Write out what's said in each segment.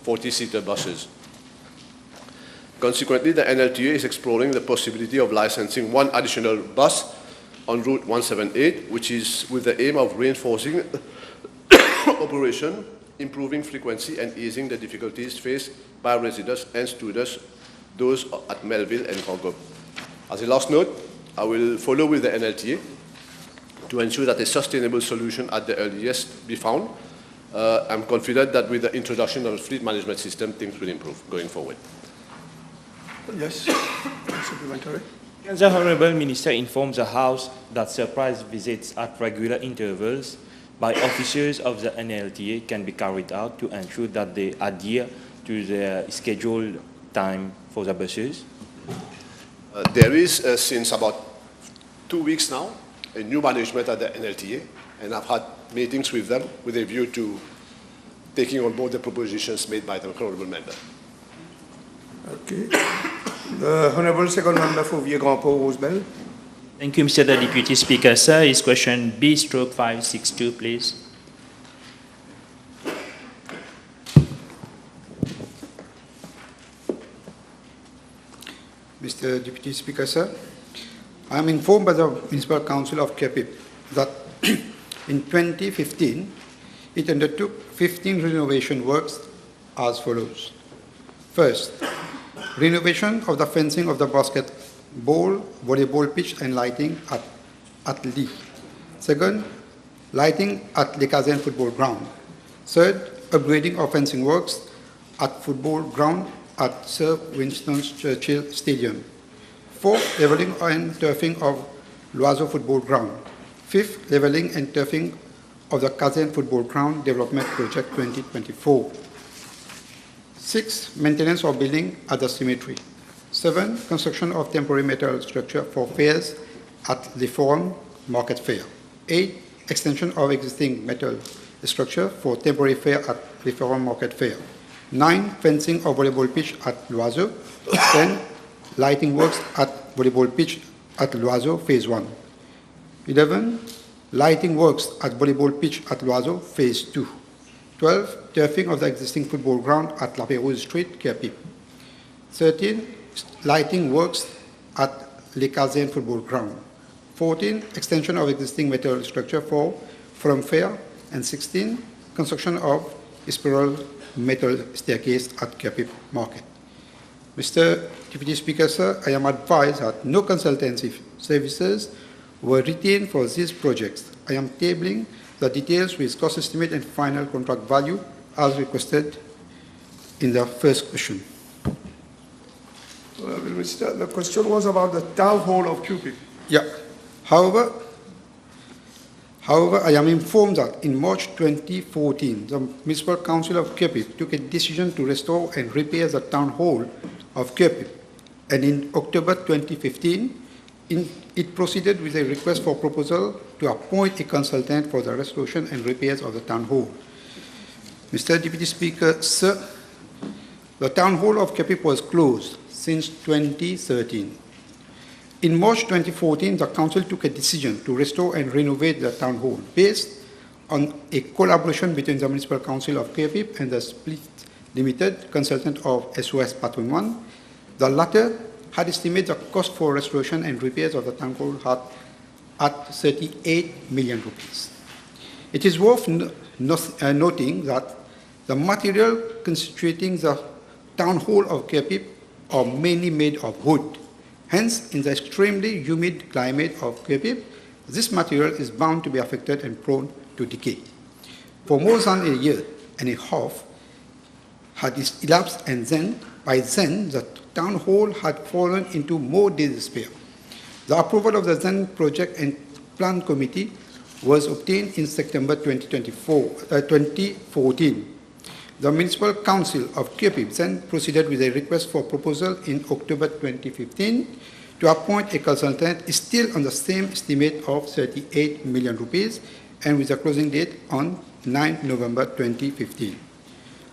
40-seater buses. Consequently, the NLTA is exploring the possibility of licensing one additional bus on Route 178, which is with the aim of reinforcing operation, improving frequency, and easing the difficulties faced by residents and students, those at Melville and Congo. As a last note, I will follow with the NLTA to ensure that a sustainable solution at the earliest be found. I'm confident that with the introduction of a fleet management system, things will improve going forward. Yes, supplementary. The Honourable Minister informs the House that surprise visits at regular intervals by officers of the NLTA can be carried out to ensure that they adhere to the scheduled time for the buses. There is, since about 2 weeks now, a new management at the NLTA, and I've had meetings with them with a view to taking on board the propositions made by the honourable member. Okay. The Honourable Second Member for Vieux-Grand-Port, Rosebell. Thank you, Mr. the Deputy Speaker. Sir, is question B/562, please. Mr. Deputy Speaker, sir, I am informed by the Municipal Council of Capip that in 2015, it undertook 15 renovation works as follows. First, renovation of the fencing of the basketball, volleyball pitch and lighting at Lee. Second, lighting at Le Cazen football ground. Third, upgrading of fencing works at football ground at Sir Winston Churchill Stadium. Fourth, leveling and turfing of Loiseau football ground. Fifth, leveling and turfing of the Cazen football ground development project 2024. Sixth, maintenance of building at the cemetery. Seven, construction of temporary metal structure for fairs at the Forum Market Fair. Eight, extension of existing metal structure for temporary fair at the Forum Market Fair. 9, fencing of volleyball pitch at Loiseau. 10, lighting works at volleyball pitch at Loiseau, Phase 1. 11, lighting works at volleyball pitch at Loiseau, Phase 2. 12, turfing of the existing football ground at La Pérouse Street, Kerpip. 13, lighting works at Le Cazen football ground. 14, extension of existing metal structure for Forum Fair. And 16, construction of spiral metal staircase at Kerpip Market. Mr. Deputy Speaker, sir, I am advised that no consultancy services were retained for these projects. I am tabling the details with cost estimate and final contract value as requested in the first question. The question was about the town hall of Cupid. Yeah. However, I am informed that in March 2014, the Municipal Council of Kerpip took a decision to restore and repair the town hall of Kerpip, and in October 2015, it proceeded with a request for proposal to appoint a consultant for the restoration and repairs of the town hall. Mr. Deputy Speaker, sir, the town hall of Kerpip was closed since 2013. In March 2014, the Council took a decision to restore and renovate the town hall based on a collaboration between the Municipal Council of Kerpip and the Split Limited consultant of SOS Patrimoine. The latter had estimated the cost for restoration and repairs of the town hall at 38 million rupees. It is worth noting that the material constituting the town hall of Kerpip are mainly made of wood. Hence, in the extremely humid climate of Kerpip, this material is bound to be affected and prone to decay. For more than a year and a half had elapsed, and by then the town hall had fallen into more despair. The approval of the then project and plan committee was obtained in September 2014. The Municipal Council of Kerpip then proceeded with a request for proposal in October 2015 to appoint a consultant still on the same estimate of 38 million rupees and with a closing date on 9 November 2015.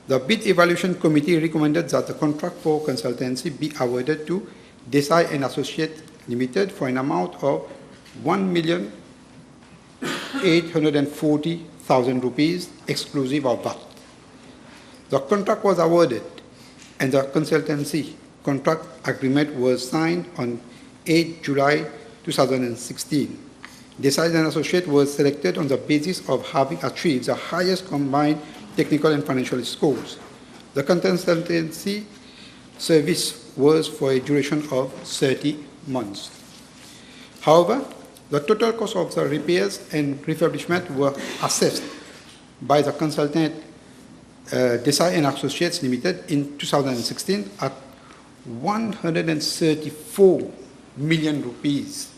The bid evaluation committee recommended that the contract for consultancy be awarded to Desai and Associates Limited for an amount of 1,840,000 rupees exclusive of VAT. The contract was awarded and the consultancy contract agreement was signed on 8 July 2016. Desai and Associates was selected on the basis of having achieved the highest combined technical and financial scores. The consultancy service was for a duration of 30 months. However, the total cost of the repairs and refurbishment were assessed by the consultant Desai and Associates Limited in 2016 at 134 million rupees.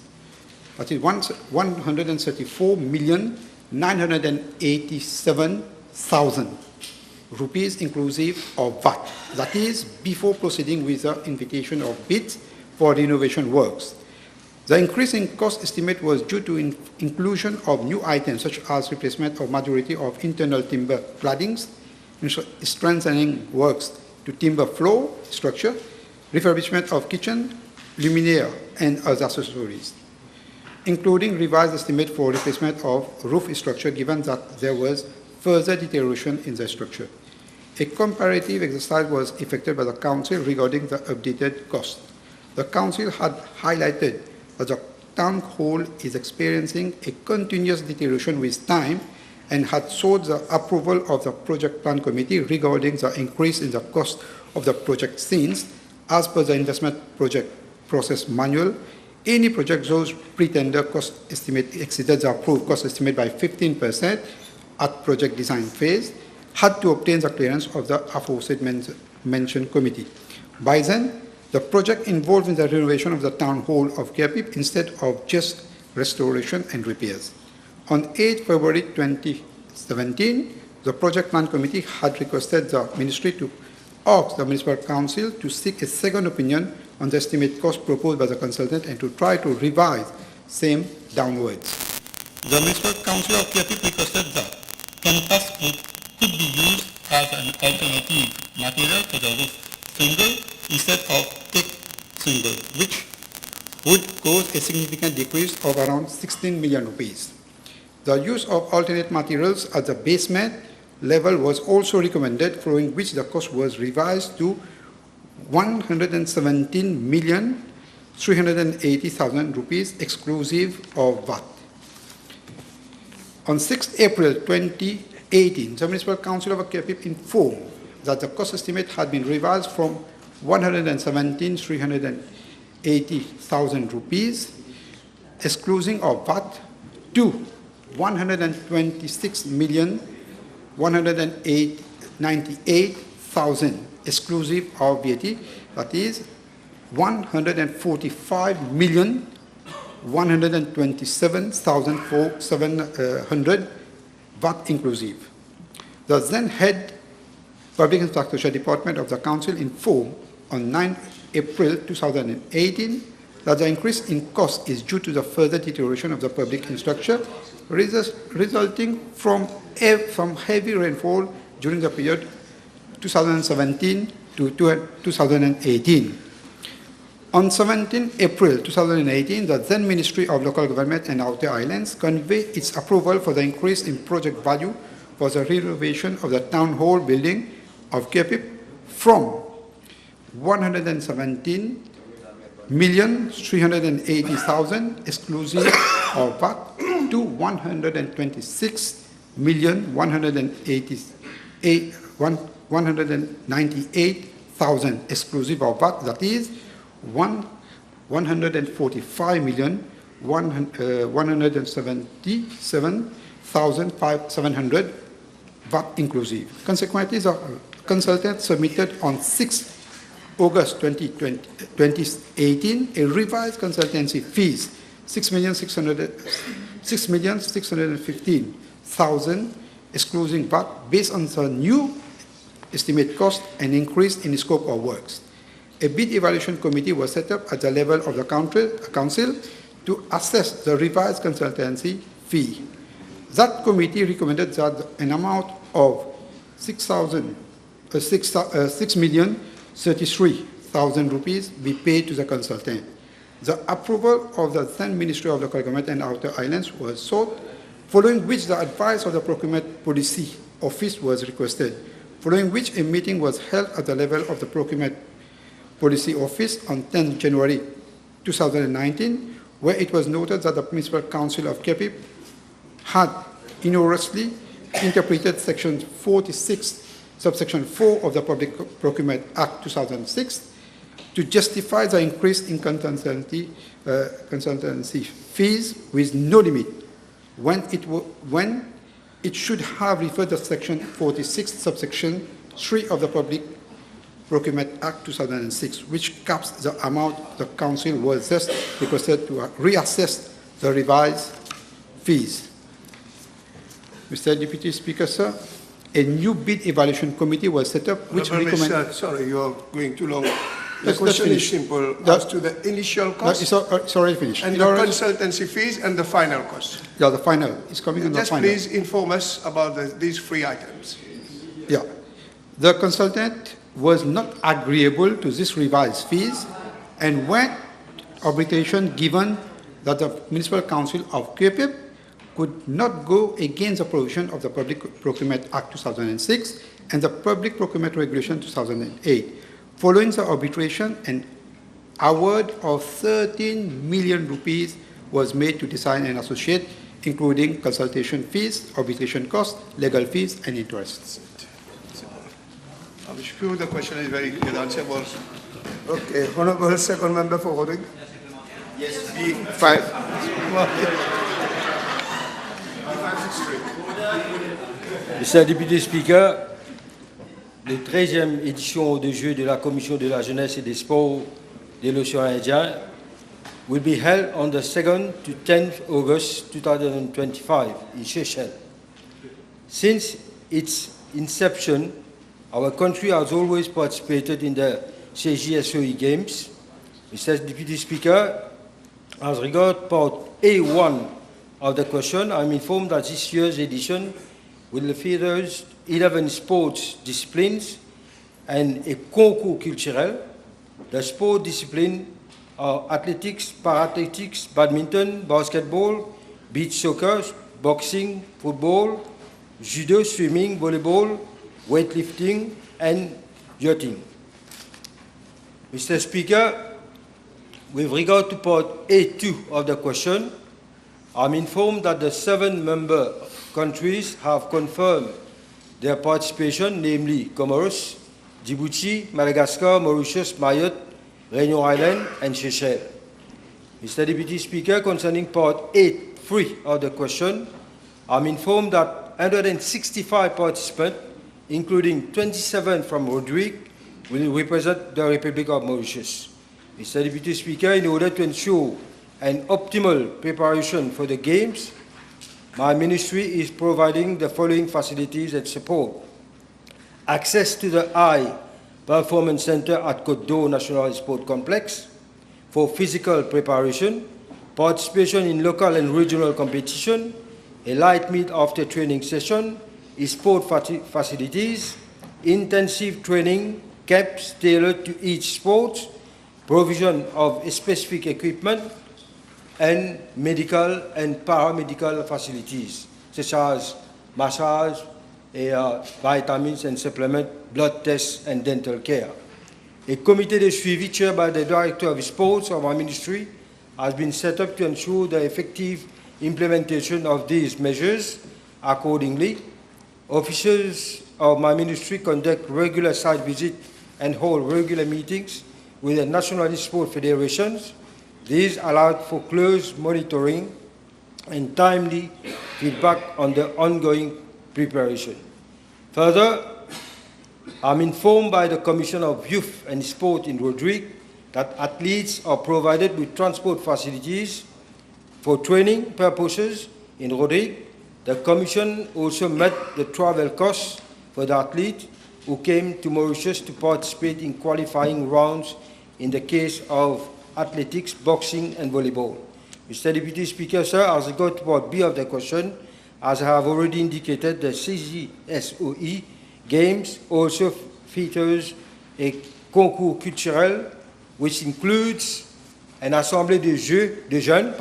That is 134,987,000 rupees inclusive of VAT. That is before proceeding with the invitation of bids for renovation works. The increase in cost estimate was due to inclusion of new items such as replacement of majority of internal timber claddings, strengthening works to timber floor structure, refurbishment of kitchen, luminaire, and other accessories, including revised estimate for replacement of roof structure given that there was further deterioration in the structure. A comparative exercise was effected by the Council regarding the updated cost. The Council had highlighted that the town hall is experiencing a continuous deterioration with time and had sought the approval of the project plan committee regarding the increase in the cost of the project since, as per the investment project process manual, any project whose pre-tender cost estimate exceeded the approved cost estimate by 15% at project design phase had to obtain the clearance of the aforesaid mentioned committee. By then, the project involved in the renovation of the town hall of Kerpip instead of just restoration and repairs. On 8 February 2017, the project plan committee had requested the ministry to ask the municipal council to seek a second opinion on the estimate cost proposed by the consultant and to try to revise same downwards. The municipal council of Kerpip requested that canvas could be used as an alternative material for the roof shingle instead of thick shingle, which would cause a significant decrease of around 16 million rupees. The use of alternate materials at the basement level was also recommended, following which the cost was revised to 117,380,000 rupees exclusive of VAT. On 6 April 2018, the Municipal Council of Kerpip informed that the cost estimate had been revised from 117,380,000 rupees exclusive of VAT to 126,198,000 exclusive of VAT, that is 145,127,700 VAT inclusive. The then head Public Infrastructure Department of the Council informed on 9 April 2018 that the increase in cost is due to the further deterioration of the public infrastructure resulting from heavy rainfall during the period 2017 to 2018. On 17 April 2018, the then Ministry of Local Government and Outer Islands conveyed its approval for the increase in project value for the renovation of the Town Hall building of Kerpip from 117,380,000 exclusive of VAT to 198,000 exclusive of VAT, that is 145,177,700 VAT inclusive. Consequently, the consultant submitted on 6 August 2018 a revised consultancy fees 6,615,000 excluding VAT based on the new estimate cost and increase in the scope of works. A bid evaluation committee was set up at the level of the council to assess the revised consultancy fee. That committee recommended that an amount of 6,033,000 rupees be paid to the consultant. The approval of the then Ministry of Local Government and Outer Islands was sought, following which the advice of the Procurement Policy Office was requested. following which a meeting was held at the level of the Procurement Policy Office on 10 January 2019, where it was noted that the Municipal Council of Kepip had erroneously interpreted Section 46, subsection 4 of the Public Procurement Act 2006 to justify the increase in consultancy fees with no limit, when it should have referred to Section 46, subsection 3 of the Public Procurement Act 2006, which caps the amount the Council was thus requested to reassess the revised fees. Mr. Deputy Speaker, sir, a new bid evaluation committee was set up which recommended... Sorry, you are going too long. The question is simple. As to the initial cost, it's already finished. and the consultancy fees and the final cost. Yeah, the final. It's coming on the Just final. please inform us about these three items. Yeah. The consultant was not agreeable to this revised fees and went arbitration given that the Municipal Council of Kepip could not go against the provision of the Public Procurement Act 2006 and the Public Procurement Regulation 2008. Following the arbitration, an award of 13 million rupees was made to design and associate, including consultation fees, arbitration costs, legal fees, and interests. I'm sure the question is very clear. Answerable. Okay, Honorable Second Member for Rodrigue. Yes. Mr. Deputy Speaker, la 13e édition des Jeux de la Commission de la Jeunesse et des Sports de l'Océan Indien will be held on the 2nd to 10th August 2025 in Seychelles. Since its inception, our country has always participated in the CGSOE Games. Mr. Deputy Speaker, as regards part A1 of the question, I'm informed that this year's edition will feature 11 sports disciplines and a concours culturel. The sport disciplines are athletics, para-athletics, badminton, basketball, beach soccer, boxing, football, judo, swimming, volleyball, weightlifting, and yachting. Mr. Speaker, with regard to part A2 of the question, I'm informed that the 7 member countries have confirmed their participation, namely Comoros, Djibouti, Madagascar, Mauritius, Mayotte, Réunion Island, and Seychelles. Mr. Deputy Speaker, concerning part 8.3 of the question, I'm informed that 165 participants, including 27 from Rodrigue, will represent the Republic of Mauritius. Mr. Deputy Speaker, in order to ensure an optimal preparation for the Games, my ministry is providing the following facilities and support: access to the High Performance Center at Côte d'Or National Sport Complex for physical preparation, participation in local and regional competition, a light mid-after training session, sport facilities, intensive training camps tailored to each sport, provision of specific equipment, and medical and paramedical facilities, such as massage, vitamins and supplement, blood tests, and dental care. A committee de suivi chaired by the Director of Sports of our ministry has been set up to ensure the effective implementation of these measures. Accordingly, officers of my ministry conduct regular site visits and hold regular meetings with the national sport federations. These allowed for close monitoring and timely feedback on the ongoing preparation. Further, I'm informed by the Commission of Youth and Sport in Rodrigue that athletes are provided with transport facilities for training purposes in Rodrigue. The Commission also met the travel costs for the athletes who came to Mauritius to participate in qualifying rounds in the case of athletics, boxing, and volleyball. Mr. Deputy Speaker, sir, as regards part B of the question, as I have already indicated, the CGSOE Games also features a concours culturel, which includes an assemblée de jeunes,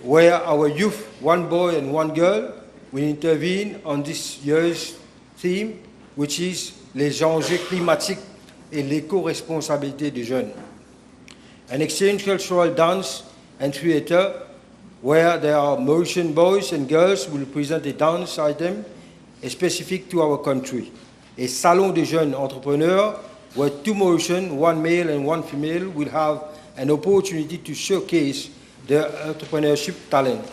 where our youth, one boy and one girl, will intervene on this year's theme, which is les enjeux climatiques et l'éco-responsabilité des jeunes. An exchange cultural dance and theater where there are Mauritian boys and girls will present a dance item specific to our country. A salon de jeunes entrepreneurs where 2 Mauritian, 1 male and 1 female will have an opportunity to showcase their entrepreneurship talent.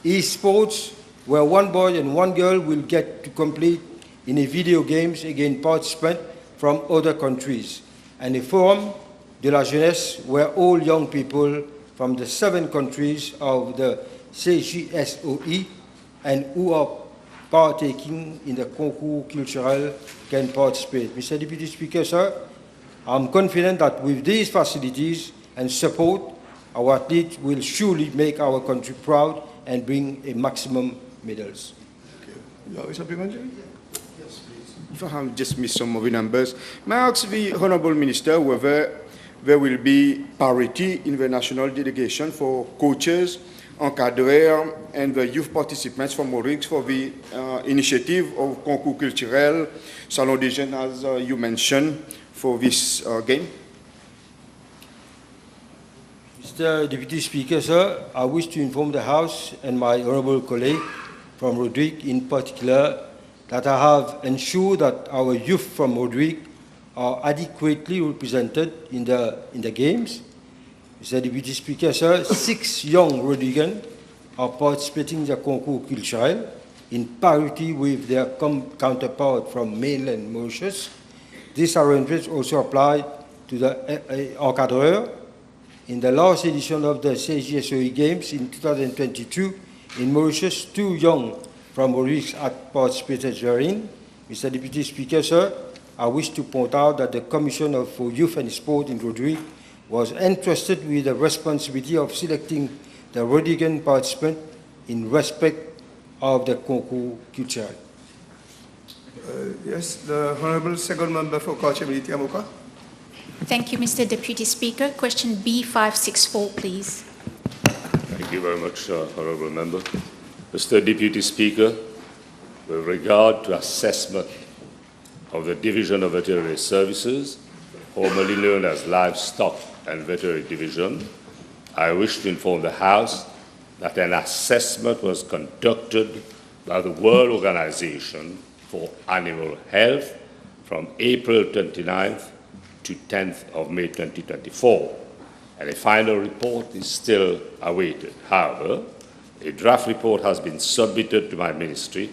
Esports where 1 boy and 1 girl will get to compete in a video games against participants from other countries. And a forum de la jeunesse where all young people from the 7 countries of the CJSOE and who are partaking in the concours culturel can participate. Mr. Deputy Speaker, sir, I'm confident that with these facilities and support, our athletes will surely make our country proud and bring a maximum medals. You have a supplementary? Yes, please. If I have just missed some of the numbers, may I ask the Honourable Minister whether there will be parity in the national delegation for coaches, encadreurs, and the youth participants from Mauritius for the initiative of concours culturel, Salon des Jeunes, as you mentioned, for this game? Mr. Deputy Speaker, sir, I wish to inform the House and my honourable colleague from Rodrigue in particular that I have ensured that our youth from Rodrigue are adequately represented in the games. Mr. Deputy Speaker, sir, 6 young Rodriguans are participating in the concours culturel in parity with their counterpart from mainland Mauritius. This arrangement also applies to the encadreur. In the last edition of the CGSOE Games in 2022, in Mauritius, 2 young from Mauritius had participated therein. Mr. Deputy Speaker, sir, I wish to point out that the Commissioner for Youth and Sport in Rodrigue was entrusted with the responsibility of selecting the Rodriguan participant in respect of the concours culturel. Yes, the Honourable Second Member for Kachamiliti Amoka. Thank you, Mr. Deputy Speaker. Question B564, please. Thank you very much, Honourable Member. Mr. Deputy Speaker, with regard to assessment of the Division of Veterinary Services, formerly known as Livestock and Veterinary Division, I wish to inform the House that an assessment was conducted by the World Organization for Animal Health from April 29th to 10th of May 2024, and a final report is still awaited. However, a draft report has been submitted to my ministry,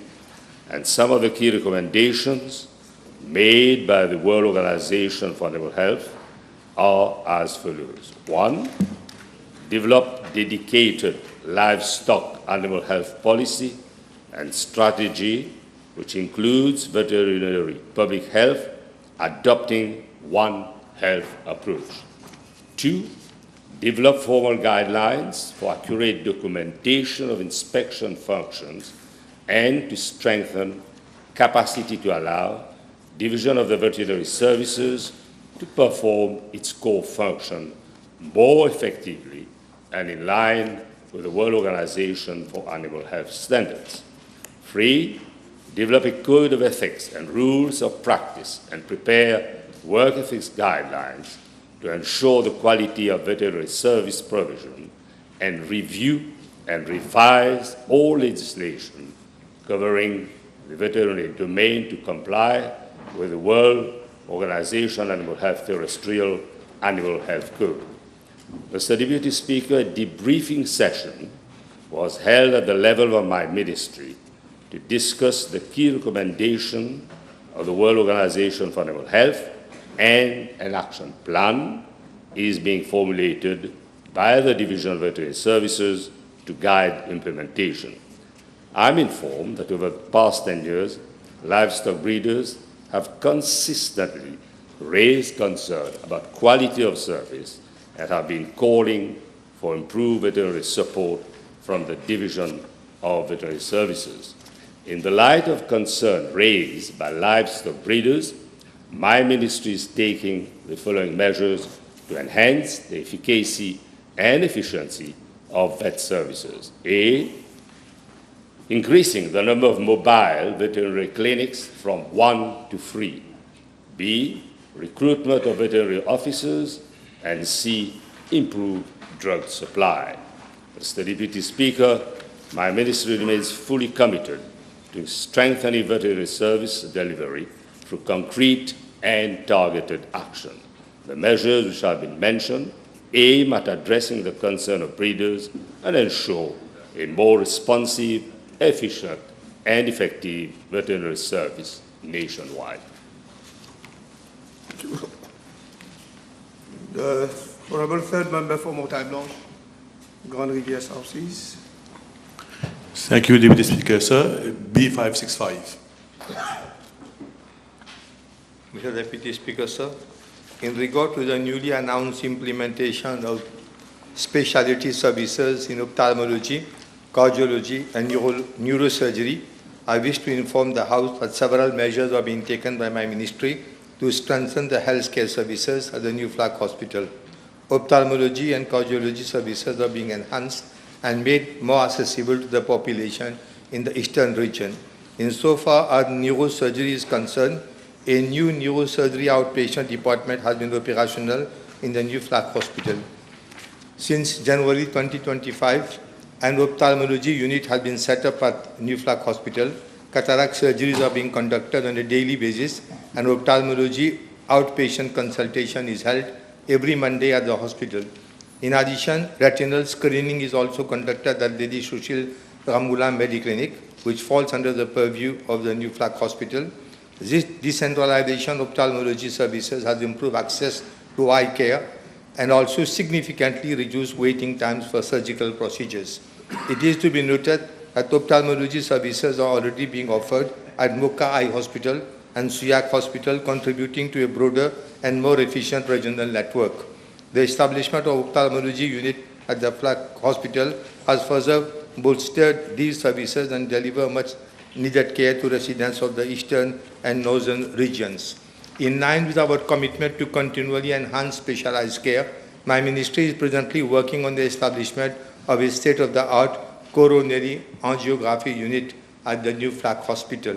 and some of the key recommendations made by the World Organization for Animal Health are as follows. 1, develop dedicated livestock animal health policy and strategy, which includes veterinary public health, adopting one health approach. 2, develop formal guidelines for accurate documentation of inspection functions and to strengthen capacity to allow Division of the Veterinary Services to perform its core function more effectively and in line with the World Organization for Animal Health standards. 3, develop a code of ethics and rules of practice and prepare work ethics guidelines to ensure the quality of veterinary service provision and review and revise all legislation covering the veterinary domain to comply with the World Organization Animal Health Terrestrial Animal Health Code. Mr. Deputy Speaker, a debriefing session was held at the level of my ministry to discuss the key recommendation of the World Organization for Animal Health, and an action plan is being formulated by the Division of Veterinary Services to guide implementation. I'm informed that over the past 10 years, livestock breeders have consistently raised concern about quality of service and have been calling for improved veterinary support from the Division of Veterinary Services. In the light of concern raised by livestock breeders, my ministry is taking the following measures to enhance the efficacy and efficiency of vet services. A, increasing the number of mobile veterinary clinics from 1 to 3. B, recruitment of veterinary officers, and C, improved drug supply. Mr. Deputy Speaker, my ministry remains fully committed to strengthening veterinary service delivery through concrete and targeted action. The measures which have been mentioned aim at addressing the concern of breeders and ensure a more responsive, efficient, and effective veterinary service nationwide. The Honourable Third Member for Montagne Blanche, Grande Rivière Southeast. Thank you, Deputy Speaker, sir. B565. Mr. Deputy Speaker, sir, in regard to the newly announced implementation of specialty services in ophthalmology, cardiology, and neurosurgery, I wish to inform the House that several measures are being taken by my ministry to strengthen the healthcare services at the New Flag Hospital. Ophthalmology and cardiology services are being enhanced and made more accessible to the population in the eastern region. Insofar as neurosurgery is concerned, a new neurosurgery outpatient department has been operational in the New Flag Hospital. Since January 2025, an ophthalmology unit has been set up at New Flag Hospital. Cataract surgeries are being conducted on a daily basis, and ophthalmology outpatient consultation is held every Monday at the hospital. In addition, retinal screening is also conducted at Lady Sushil Ramgula Mediclinic, which falls under the purview of the New Flag Hospital. This decentralization of ophthalmology services has improved access to eye care and also significantly reduced waiting times for surgical procedures. It is to be noted that ophthalmology services are already being offered at Mocha Eye Hospital and Suyak Hospital, contributing to a broader and more efficient regional network. The establishment of ophthalmology unit at the Flag Hospital has further bolstered these services and deliver much needed care to residents of the eastern and northern regions. In line with our commitment to continually enhance specialized care, my ministry is presently working on the establishment of a state-of-the-art coronary angiography unit at the New Flag Hospital.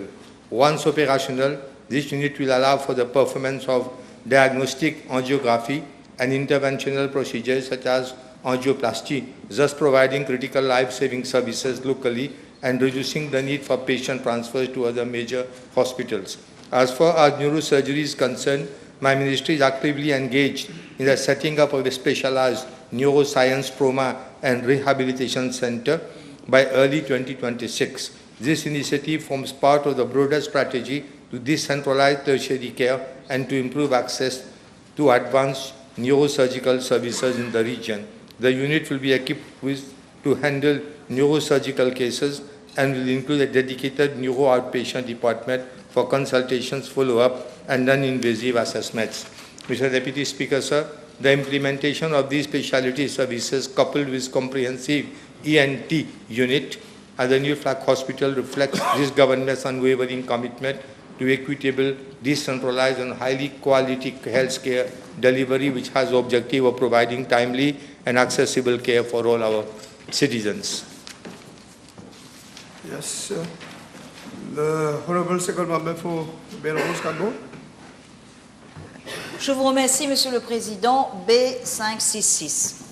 Once operational, this unit will allow for the performance of diagnostic angiography and interventional procedures such as angioplasty, thus providing critical life-saving services locally and reducing the need for patient transfers to other major hospitals. As far as neurosurgery is concerned, my ministry is actively engaged in the setting up of a specialized neuroscience trauma and rehabilitation center by early 2026. This initiative forms part of the broader strategy to decentralize tertiary care and to improve access to advanced neurosurgical services in the region. The unit will be equipped to handle neurosurgical cases and will include a dedicated neuro outpatient department for consultations, follow-up, and non-invasive assessments. Mr. Deputy Speaker, sir, the implementation of these specialty services coupled with comprehensive ENT unit at the New Flag Hospital reflects this government's unwavering commitment to equitable, decentralized, and highly quality health care delivery, which has the objective of providing timely and accessible care for all our citizens. Yes, sir. The Honourable Second Member for Belrose Cabo. Je vous remercie, Monsieur le Président. B566.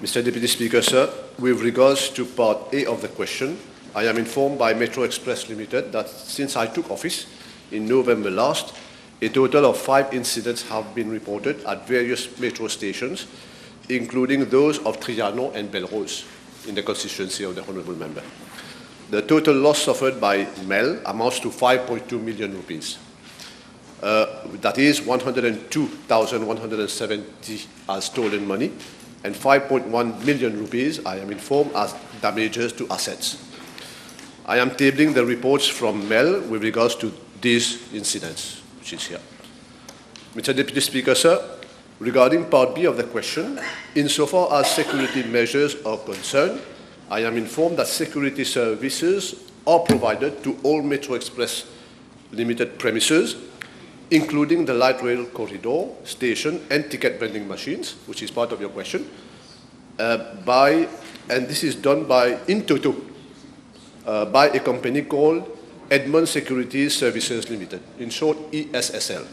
Mr. Deputy Speaker, sir, with regards to Part A of the question, I am informed by Metro Express Limited that since I took office in November last, a total of 5 incidents have been reported at various metro stations, including those of Trianon and Belrose, in the constituency of the Honourable Member. The total loss suffered by MEL amounts to 5.2 million rupees. That is 102,170 as stolen money, and 5.1 million rupees, I am informed, as damages to assets. I am tabling the reports from MEL with regards to these incidents, which is here. Mr. Deputy Speaker, sir, regarding Part B of the question, insofar as security measures are concerned, I am informed that security services are provided to all Metro Express Limited premises, including the light rail corridor, station, and ticket vending machines, which is part of your question, and this is done by, in toto, by a company called Edmond Security Services Limited, in short ESSL.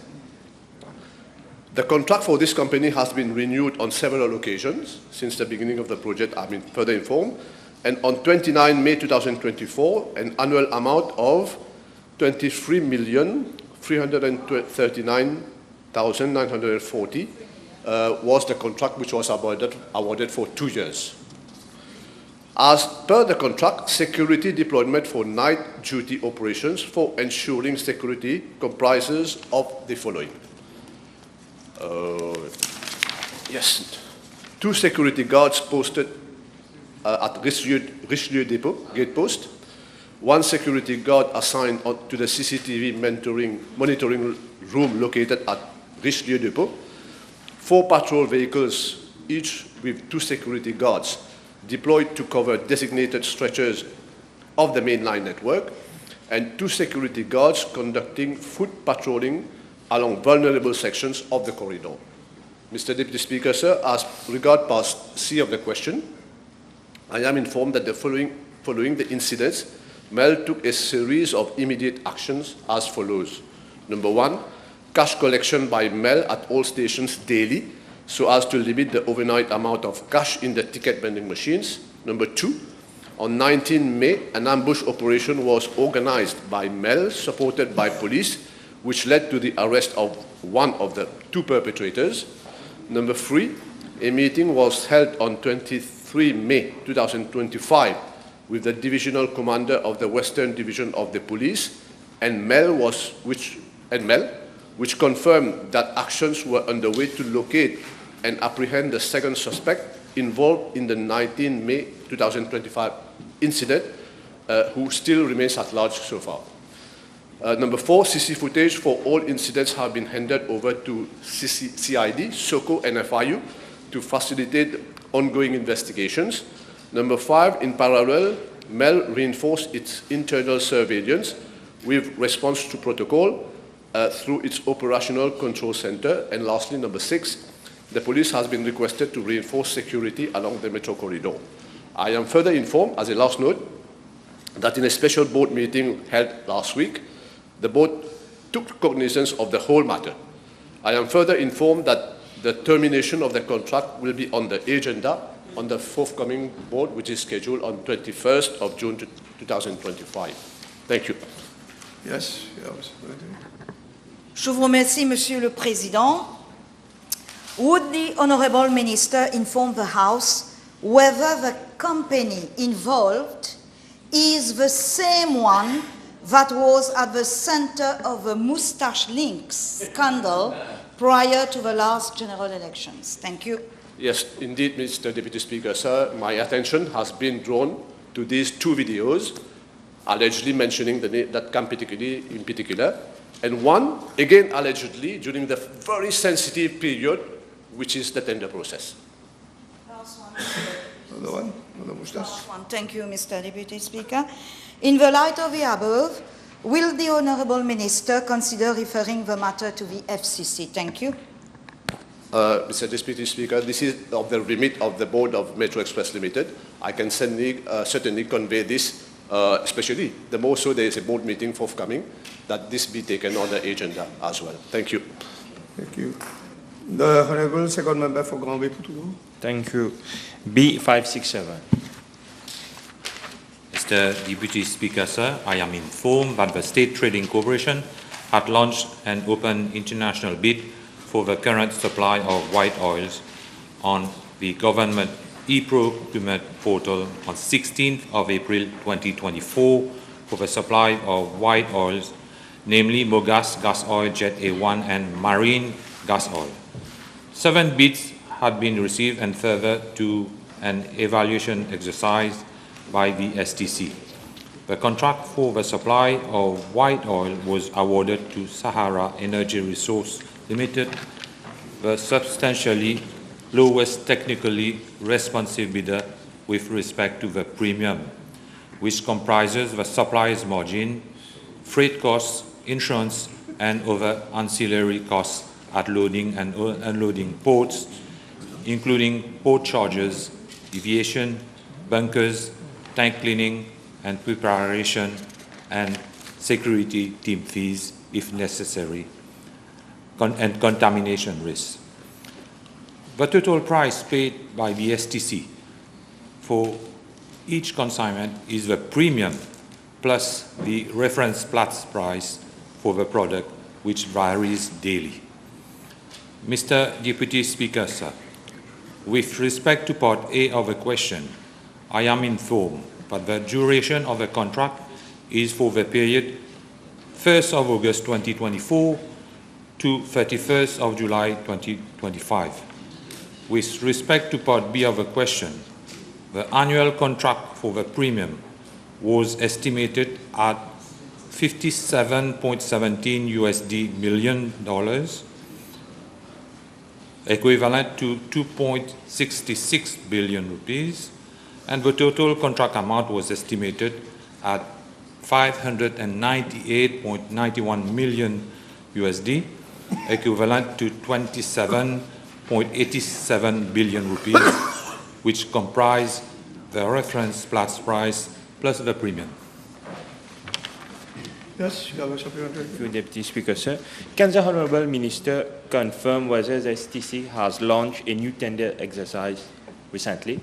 The contract for this company has been renewed on several occasions since the beginning of the project, I've been further informed, and on 29 May 2024, an annual amount of 23,339,940 was the contract which was awarded for 2 years. As per the contract, security deployment for night duty operations for ensuring security comprises of the following. Yes, 2 security guards posted at Richelieu Depot, gate post, 1 security guard assigned to the CCTV monitoring room located at Richelieu Depot, 4 patrol vehicles, each with 2 security guards, deployed to cover designated stretches of the mainline network, and 2 security guards conducting foot patrolling along vulnerable sections of the corridor. Mr. Deputy Speaker, sir, as regard part C of the question, I am informed that following the incidents, MEL took a series of immediate actions as follows. Number 1, cash collection by MEL at all stations daily, so as to limit the overnight amount of cash in the ticket vending machines. Number 2, on 19 May, an ambush operation was organized by MEL, supported by police, which led to the arrest of one of the 2 perpetrators. Number 3, a meeting was held on 23 May 2025 with the divisional commander of the Western Division of the Police and MEL, which confirmed that actions were underway to locate and apprehend the second suspect involved in the 19 May 2025 incident, who still remains at large so far. Number 4, CC footage for all incidents have been handed over to CID, SOCO, and FIU to facilitate ongoing investigations. Number 5, in parallel, MEL reinforced its internal surveillance with response to protocol through its operational control center. And lastly, number 6, the police has been requested to reinforce security along the metro corridor. I am further informed, as a last note, that in a special board meeting held last week, the board took cognizance of the whole matter. I am further informed that the termination of the contract will be on the agenda on the forthcoming board, which is scheduled on 21st of June 2025. Thank you. Yes. Je vous remercie, Monsieur le Président. Would the Honourable Minister inform the House whether the company involved is the same one that was at the center of the Moustache Links scandal prior to the last general elections? Thank you. Yes, indeed, Mr. Deputy Speaker, sir. My attention has been drawn to these 2 videos, allegedly mentioning that company in particular, and one, again, allegedly, during the very sensitive period, which is the tender process. Last one. Another one? Another Moustache? Last one. Thank you, Mr. Deputy Speaker. In the light of the above, will the Honourable Minister consider referring the matter to the FCC? Thank you. Mr. Deputy Speaker, this is of the remit of the Board of Metro Express Limited. I can certainly convey this, especially the more so there is a board meeting forthcoming, that this be taken on the agenda as well. Thank you. Thank you. The Honourable Second Member for Grand Bay Poutou. Thank you. B567. Mr. Deputy Speaker, sir, I am informed that the State Trading Corporation had launched an open international bid for the current supply of white oils on the government e-procurement portal on 16th of April 2024 for the supply of white oils, namely Mogas gas oil, Jet A1 and Marine gas oil. 7 bids had been received and further to an evaluation exercise by the STC. The contract for the supply of white oil was awarded to Sahara Energy Resource Limited, the substantially lowest technically responsive bidder with respect to the premium, which comprises the supplier's margin, freight costs, insurance, and other ancillary costs at loading and unloading ports, including port charges, aviation, bunkers, tank cleaning, and preparation and security team fees if necessary, and contamination risks. The total price paid by the STC for each consignment is the premium plus the reference Platts price for the product, which varies daily. Mr. Deputy Speaker, sir, with respect to Part A of the question, I am informed that the duration of the contract is for the period 1st of August 2024 to 31st of July 2025. With respect to Part B of the question, the annual contract for the premium was estimated at $57.17 million, equivalent to 2.66 billion rupees, and the total contract amount was estimated at $598.91 million, equivalent to 27.87 billion rupees, which comprise the reference Platts price plus the premium. Yes, you have a supplementary. Thank you, Deputy Speaker, sir. Can the Honourable Minister confirm whether the STC has launched a new tender exercise recently?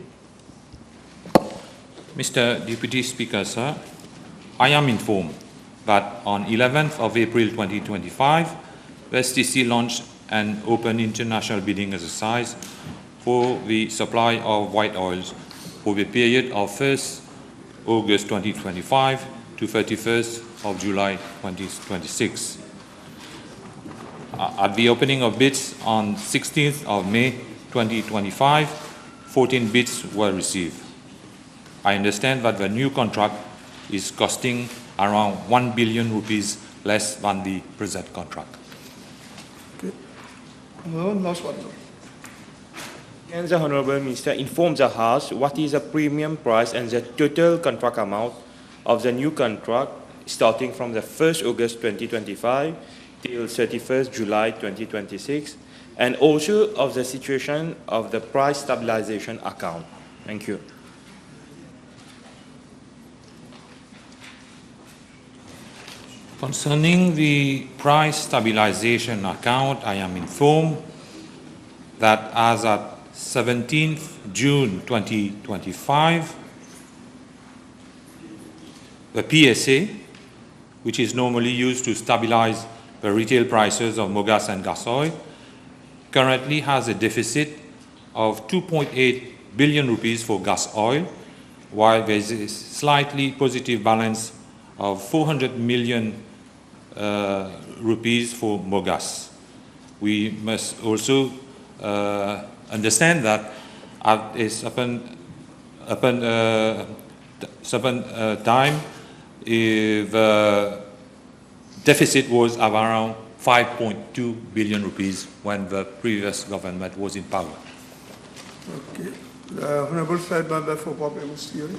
Mr. Deputy Speaker, sir, I am informed that on 11th of April 2025, the STC launched an open international bidding exercise for the supply of white oils for the period of 1st August 2025 to 31st of July 2026. At the opening of bids on 16th of May 2025, 14 bids were received. I understand that the new contract is costing around 1 billion rupees less than the present contract. Okay. Last one. Can the Honourable Minister inform the House what is the premium price and the total contract amount of the new contract starting from the 1st August 2025 till 31st July 2026, and also of the situation of the price stabilization account? Thank you. Concerning the price stabilization account, I am informed that as at 17th June 2025, the PSA, which is normally used to stabilize the retail prices of mogas and gas oil, currently has a deficit of 2.8 billion rupees for gas oil, while there is a slightly positive balance of 400 million rupees for mogas. We must also understand that at a certain time, the deficit was around 5.2 billion rupees when the previous government was in power. Okay. The Honourable Third Member for Parliament's Theory.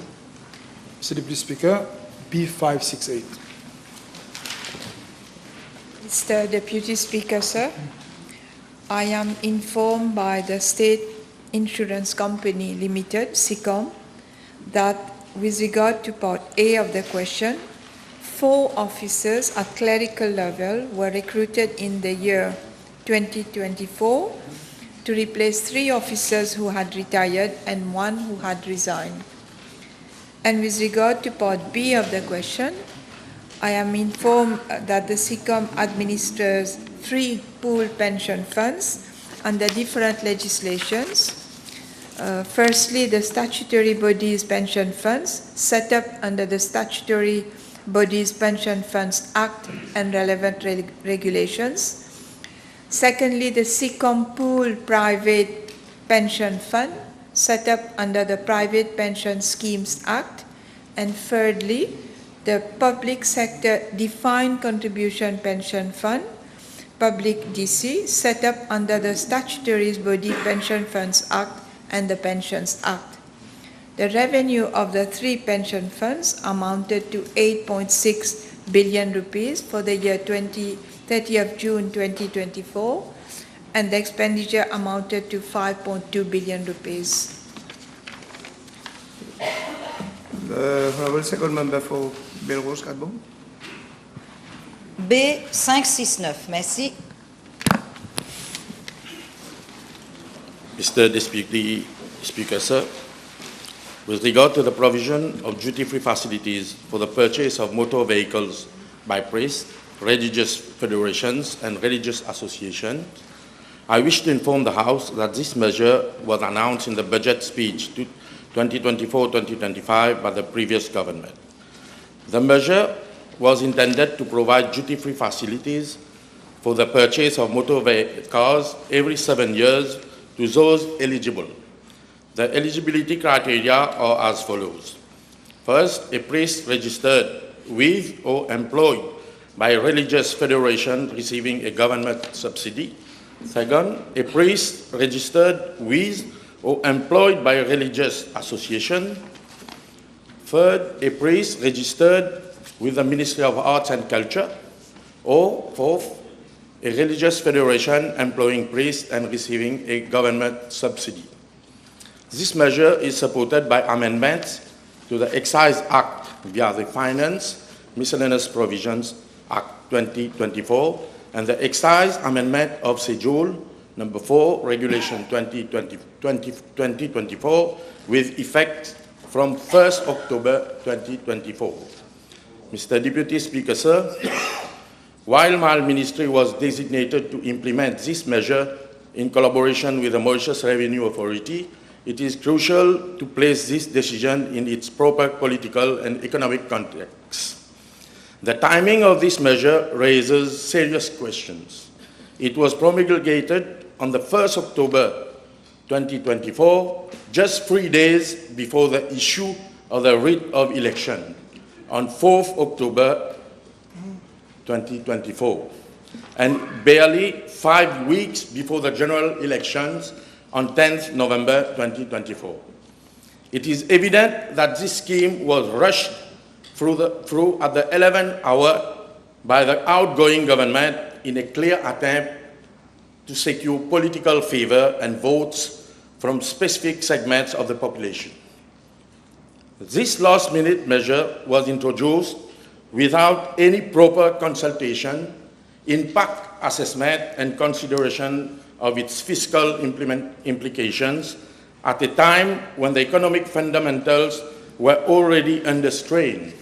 Mr. Deputy Speaker, B568. Mr. Deputy Speaker, sir, I am informed by the State Insurance Company Limited, SICOM, that with regard to Part A of the question, 4 officers at clerical level were recruited in the year 2024 to replace 3 officers who had retired and 1 who had resigned. And with regard to Part B of the question, I am informed that the SICOM administers 3 pool pension funds under different legislations. Firstly, the statutory bodies pension funds set up under the Statutory Bodies Pension Funds Act and relevant regulations. Secondly, the SICOM Pool Private Pension Fund set up under the Private Pension Schemes Act. And thirdly, the Public Sector Defined Contribution Pension Fund, Public DC, set up under the Statutory Body Pension Funds Act and the Pensions Act. The revenue of the 3 pension funds amounted to 8.6 billion rupees for the year 30th June 2024, and the expenditure amounted to 5.2 billion rupees. The Honorable second member for Belrose, Cadbon. B569. Merci. Mr. Deputy Speaker, sir, with regard to the provision of duty-free facilities for the purchase of motor vehicles by priests, religious federations, and religious associations, I wish to inform the House that this measure was announced in the budget speech 2024-2025 by the previous government. The measure was intended to provide duty-free facilities for the purchase of motor cars every 7 years to those eligible. The eligibility criteria are as follows. First, a priest registered with or employed by a religious federation receiving a government subsidy. Second, a priest registered with or employed by a religious association. Third, a priest registered with the Ministry of Arts and Culture. Or fourth, a religious federation employing priests and receiving a government subsidy. This measure is supported by amendments to the Excise Act via the Finance Miscellaneous Provisions Act 2024 and the Excise Amendment of Schedule Number 4, Regulation 2024, with effect from 1st October 2024. Mr. Deputy Speaker, sir, while my ministry was designated to implement this measure in collaboration with the Mauritius Revenue Authority, it is crucial to place this decision in its proper political and economic context. The timing of this measure raises serious questions. It was promulgated on the 1st October 2024, just 3 days before the issue of the writ of election on 4th October 2024, and barely 5 weeks before the general elections on 10th November 2024. It is evident that this scheme was rushed through at the 11th hour by the outgoing government in a clear attempt to secure political favor and votes from specific segments of the population. This last-minute measure was introduced without any proper consultation, impact assessment, and consideration of its fiscal implications at a time when the economic fundamentals were already under strain.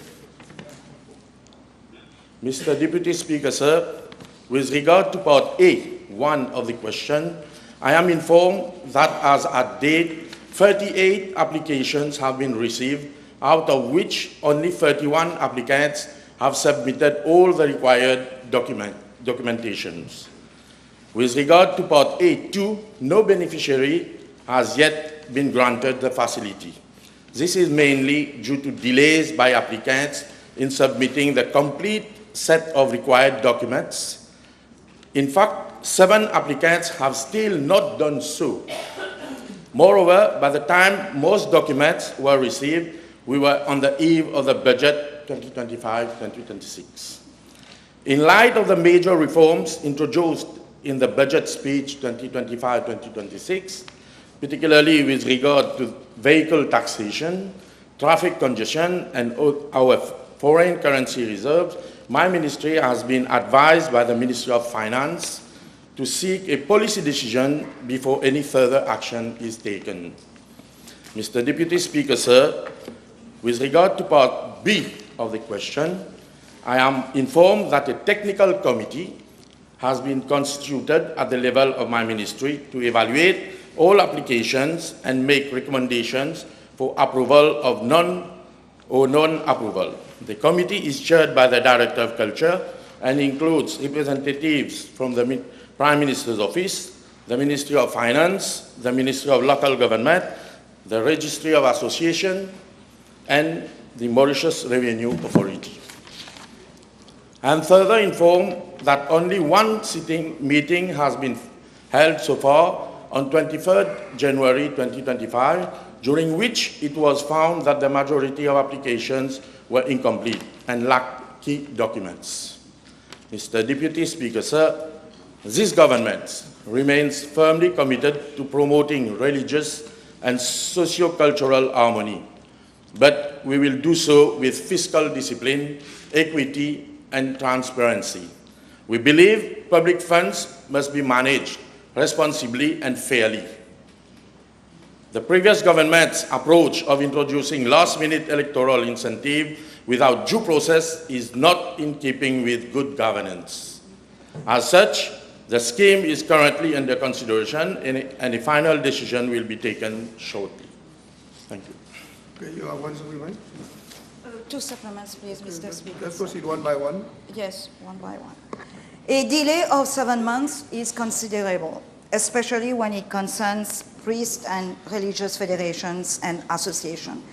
Mr. Deputy Speaker, sir, with regard to Part A1 of the question, I am informed that as at date, 38 applications have been received, out of which only 31 applicants have submitted all the required documentations. With regard to Part A2, no beneficiary has yet been granted the facility. This is mainly due to delays by applicants in submitting the complete set of required documents. In fact, 7 applicants have still not done so. Moreover, by the time most documents were received, we were on the eve of the budget 2025-2026. In light of the major reforms introduced in the budget speech 2025-2026, particularly with regard to vehicle taxation, traffic congestion, and our foreign currency reserves, my ministry has been advised by the Ministry of Finance to seek a policy decision before any further action is taken. Mr. Deputy Speaker, sir, with regard to Part B of the question, I am informed that a technical committee has been constituted at the level of my ministry to evaluate all applications and make recommendations for approval of non-approval. The committee is chaired by the Director of Culture and includes representatives from the Prime Minister's Office, the Ministry of Finance, the Ministry of Local Government, the Registry of Association, and the Mauritius Revenue Authority. I am further informed that only one meeting has been held so far on 23rd January 2025, during which it was found that the majority of applications were incomplete and lacked key documents. Mr. Deputy Speaker, sir, this government remains firmly committed to promoting religious and socio-cultural harmony. but we will do so with fiscal discipline, equity, and transparency. We believe public funds must be managed responsibly and fairly. The previous government's approach of introducing last-minute electoral incentive without due process is not in keeping with good governance. As such, the scheme is currently under consideration and a final decision will be taken shortly. Thank you. Okay, you have one supplement? Two supplements, please, Mr. Speaker. Let's proceed one by one. Yes, one by one. A delay of 7 months is considerable, especially when it concerns priests and religious federations and associations.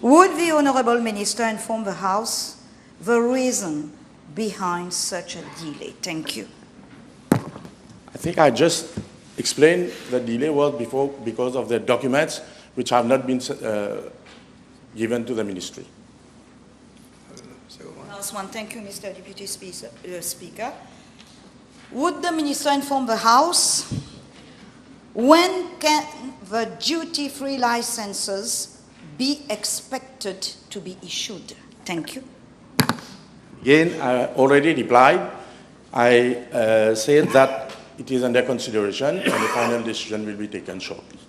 Would the Honourable Minister inform the House the reason behind such a delay? Thank you. I think I just explained the delay was because of the documents which have not been given to the ministry. Last one. Thank you, Mr. Deputy Speaker. Would the Minister inform the House when can the duty-free licenses be expected to be issued? Thank you. Again, I already replied. I said that it is under consideration and the final decision will be taken shortly.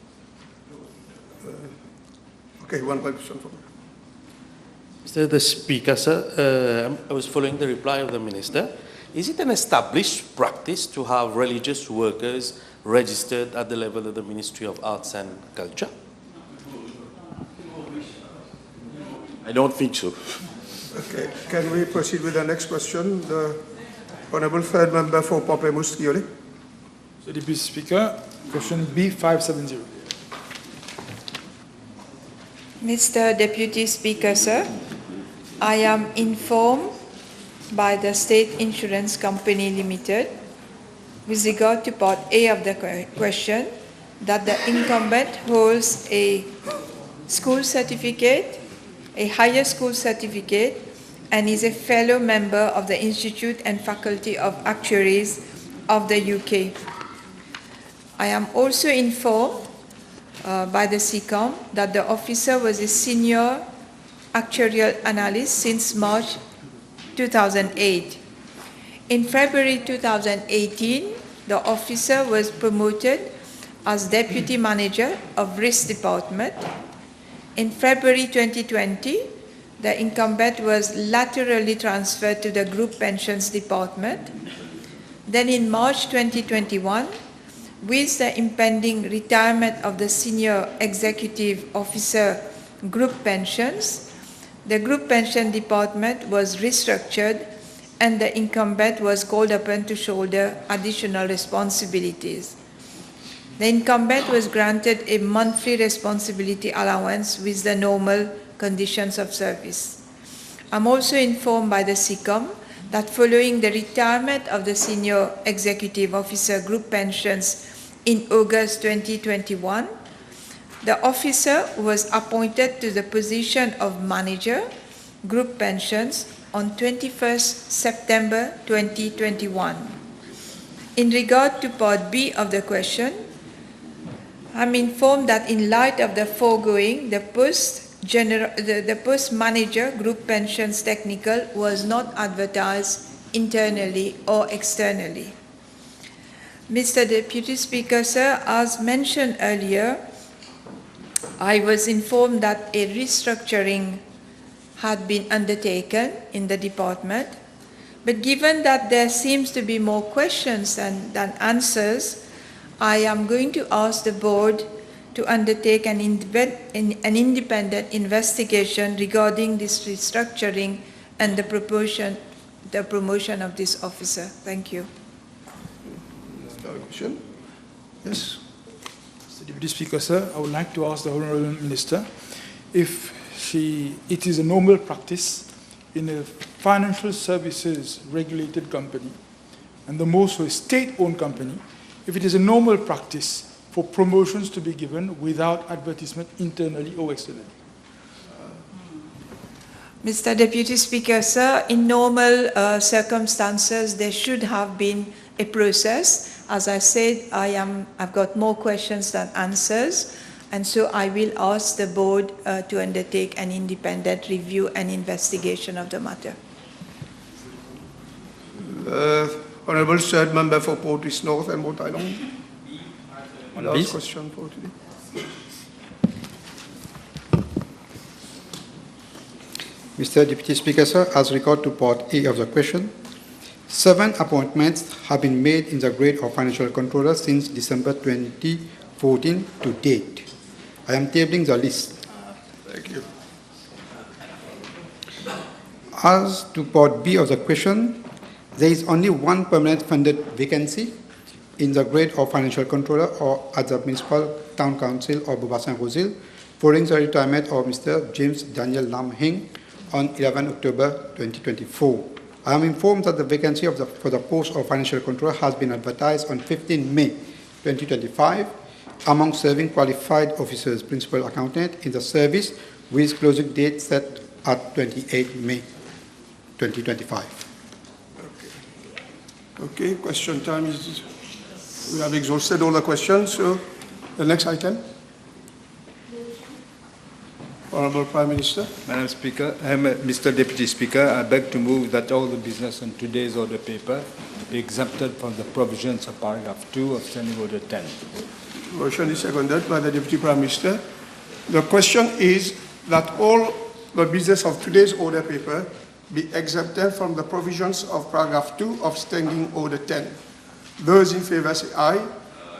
Okay, one question for Mr. the Speaker, sir, I was following the reply of the Minister. Is it an established practice to have religious workers registered at the level of the Ministry of Arts and Culture? I don't think so. Okay, can we proceed with the next question? The Honourable Third Member for Pamplemousse-Riolé. Mr. Deputy Speaker, question B570. Mr. Deputy Speaker, sir, I am informed by the State Insurance Company Limited with regard to part A of the question that the incumbent holds a school certificate, a higher school certificate, and is a fellow member of the Institute and Faculty of Actuaries of the UK. I am also informed by the SECOM that the officer was a senior actuarial analyst since March 2008. In February 2018, the officer was promoted as Deputy Manager of Risk Department. In February 2020, the incumbent was laterally transferred to the Group Pensions Department. Then in March 2021, with the impending retirement of the Senior Executive Officer Group Pensions, the Group Pension Department was restructured and the incumbent was called upon to shoulder additional responsibilities. The incumbent was granted a monthly responsibility allowance with the normal conditions of service. I'm also informed by the SECOM that following the retirement of the Senior Executive Officer Group Pensions in August 2021, the officer was appointed to the position of Manager, Group Pensions, on 21st September 2021. In regard to part B of the question, I'm informed that in light of the foregoing, the post Manager Group Pensions Technical was not advertised internally or externally. Mr. Deputy Speaker, sir, as mentioned earlier, I was informed that a restructuring had been undertaken in the department, but given that there seems to be more questions than answers, I am going to ask the board to undertake an independent investigation regarding this restructuring and the promotion of this officer. Thank you. Question? Yes. Mr. Deputy Speaker, sir, I would like to ask the Honourable Minister if it is a normal practice in a financial services regulated company, and the more so a state-owned company, if it is a normal practice for promotions to be given without advertisement internally or externally. Mr. Deputy Speaker, sir, in normal circumstances, there should have been a process. As I said, I've got more questions than answers. And so I will ask the board to undertake an independent review and investigation of the matter. Honourable third member for Portis North and Mount Island. Last question for today. Mr. Deputy Speaker, sir, as regard to part A of the question, 7 appointments have been made in the grade of financial controller since December 2014 to date. I am tabling the list. Thank you. As to part B of the question, there is only one permanent funded vacancy in the grade of financial controller or at the Municipal Town Council of Bourg-Saint-Rosil following the retirement of Mr. James Daniel Lam Hing on 11 October 2024. I am informed that the vacancy for the post of financial controller has been advertised on 15 May 2025 among serving qualified officers, principal accountant in the service with closing date set at 28 May 2025. Okay, question time is, we have exhausted all the questions, so the next item. Honourable Prime Minister. Madam Speaker, Mr. Deputy Speaker, I beg to move that all the business on today's order paper be exempted from the provisions of paragraph 2 of Standing Order 10. Motion is seconded by the Deputy Prime Minister. The question is that all the business of today's order paper be exempted from the provisions of paragraph 2 of Standing Order 10. Those in favour say aye.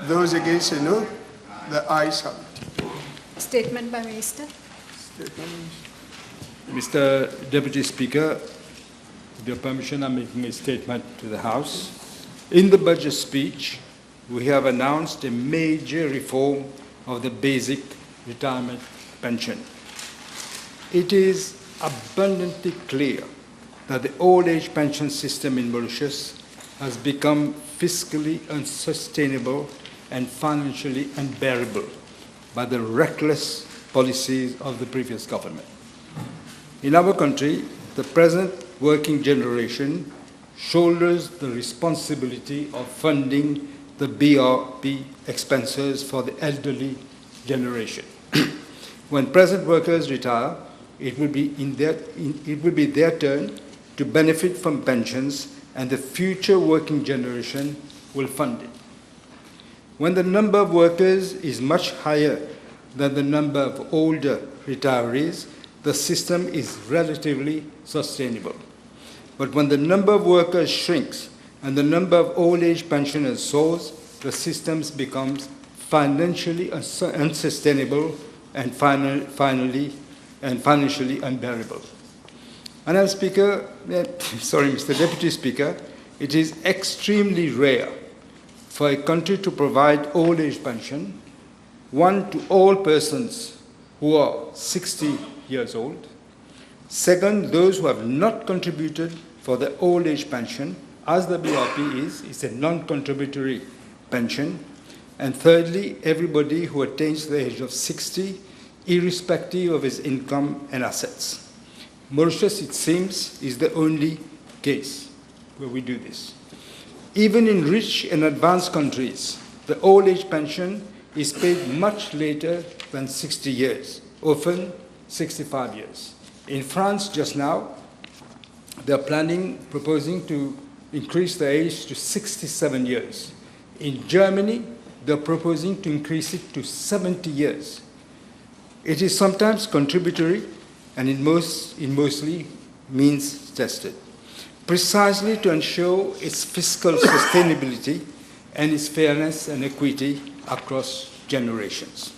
Those against say no. The ayes have it. Statement by Minister. Mr. Deputy Speaker, with your permission, I'm making a statement to the House. In the budget speech, we have announced a major reform of the basic retirement pension. It is abundantly clear that the old age pension system in Mauritius has become fiscally unsustainable and financially unbearable by the reckless policies of the previous government. In our country, the present working generation shoulders the responsibility of funding the BRP expenses for the elderly generation. When present workers retire, it will be their turn to benefit from pensions, and the future working generation will fund it. When the number of workers is much higher than the number of older retirees, the system is relatively sustainable. But when the number of workers shrinks and the number of old age pensioners soars, the system becomes financially unsustainable and financially unbearable. Madam Speaker, Mr. Deputy Speaker, it is extremely rare for a country to provide old age pension, one, to all persons who are 60 years old. Second, those who have not contributed for the old age pension, as the BRP is a non-contributory pension. And thirdly, everybody who attains the age of 60, irrespective of his income and assets. Mauritius, it seems, is the only case where we do this. Even in rich and advanced countries, the old age pension is paid much later than 60 years, often 65 years. In France, just now, they are proposing to increase the age to 67 years. In Germany, they are proposing to increase it to 70 years. It is sometimes contributory, and it mostly means tested, precisely to ensure its fiscal sustainability and its fairness and equity across generations.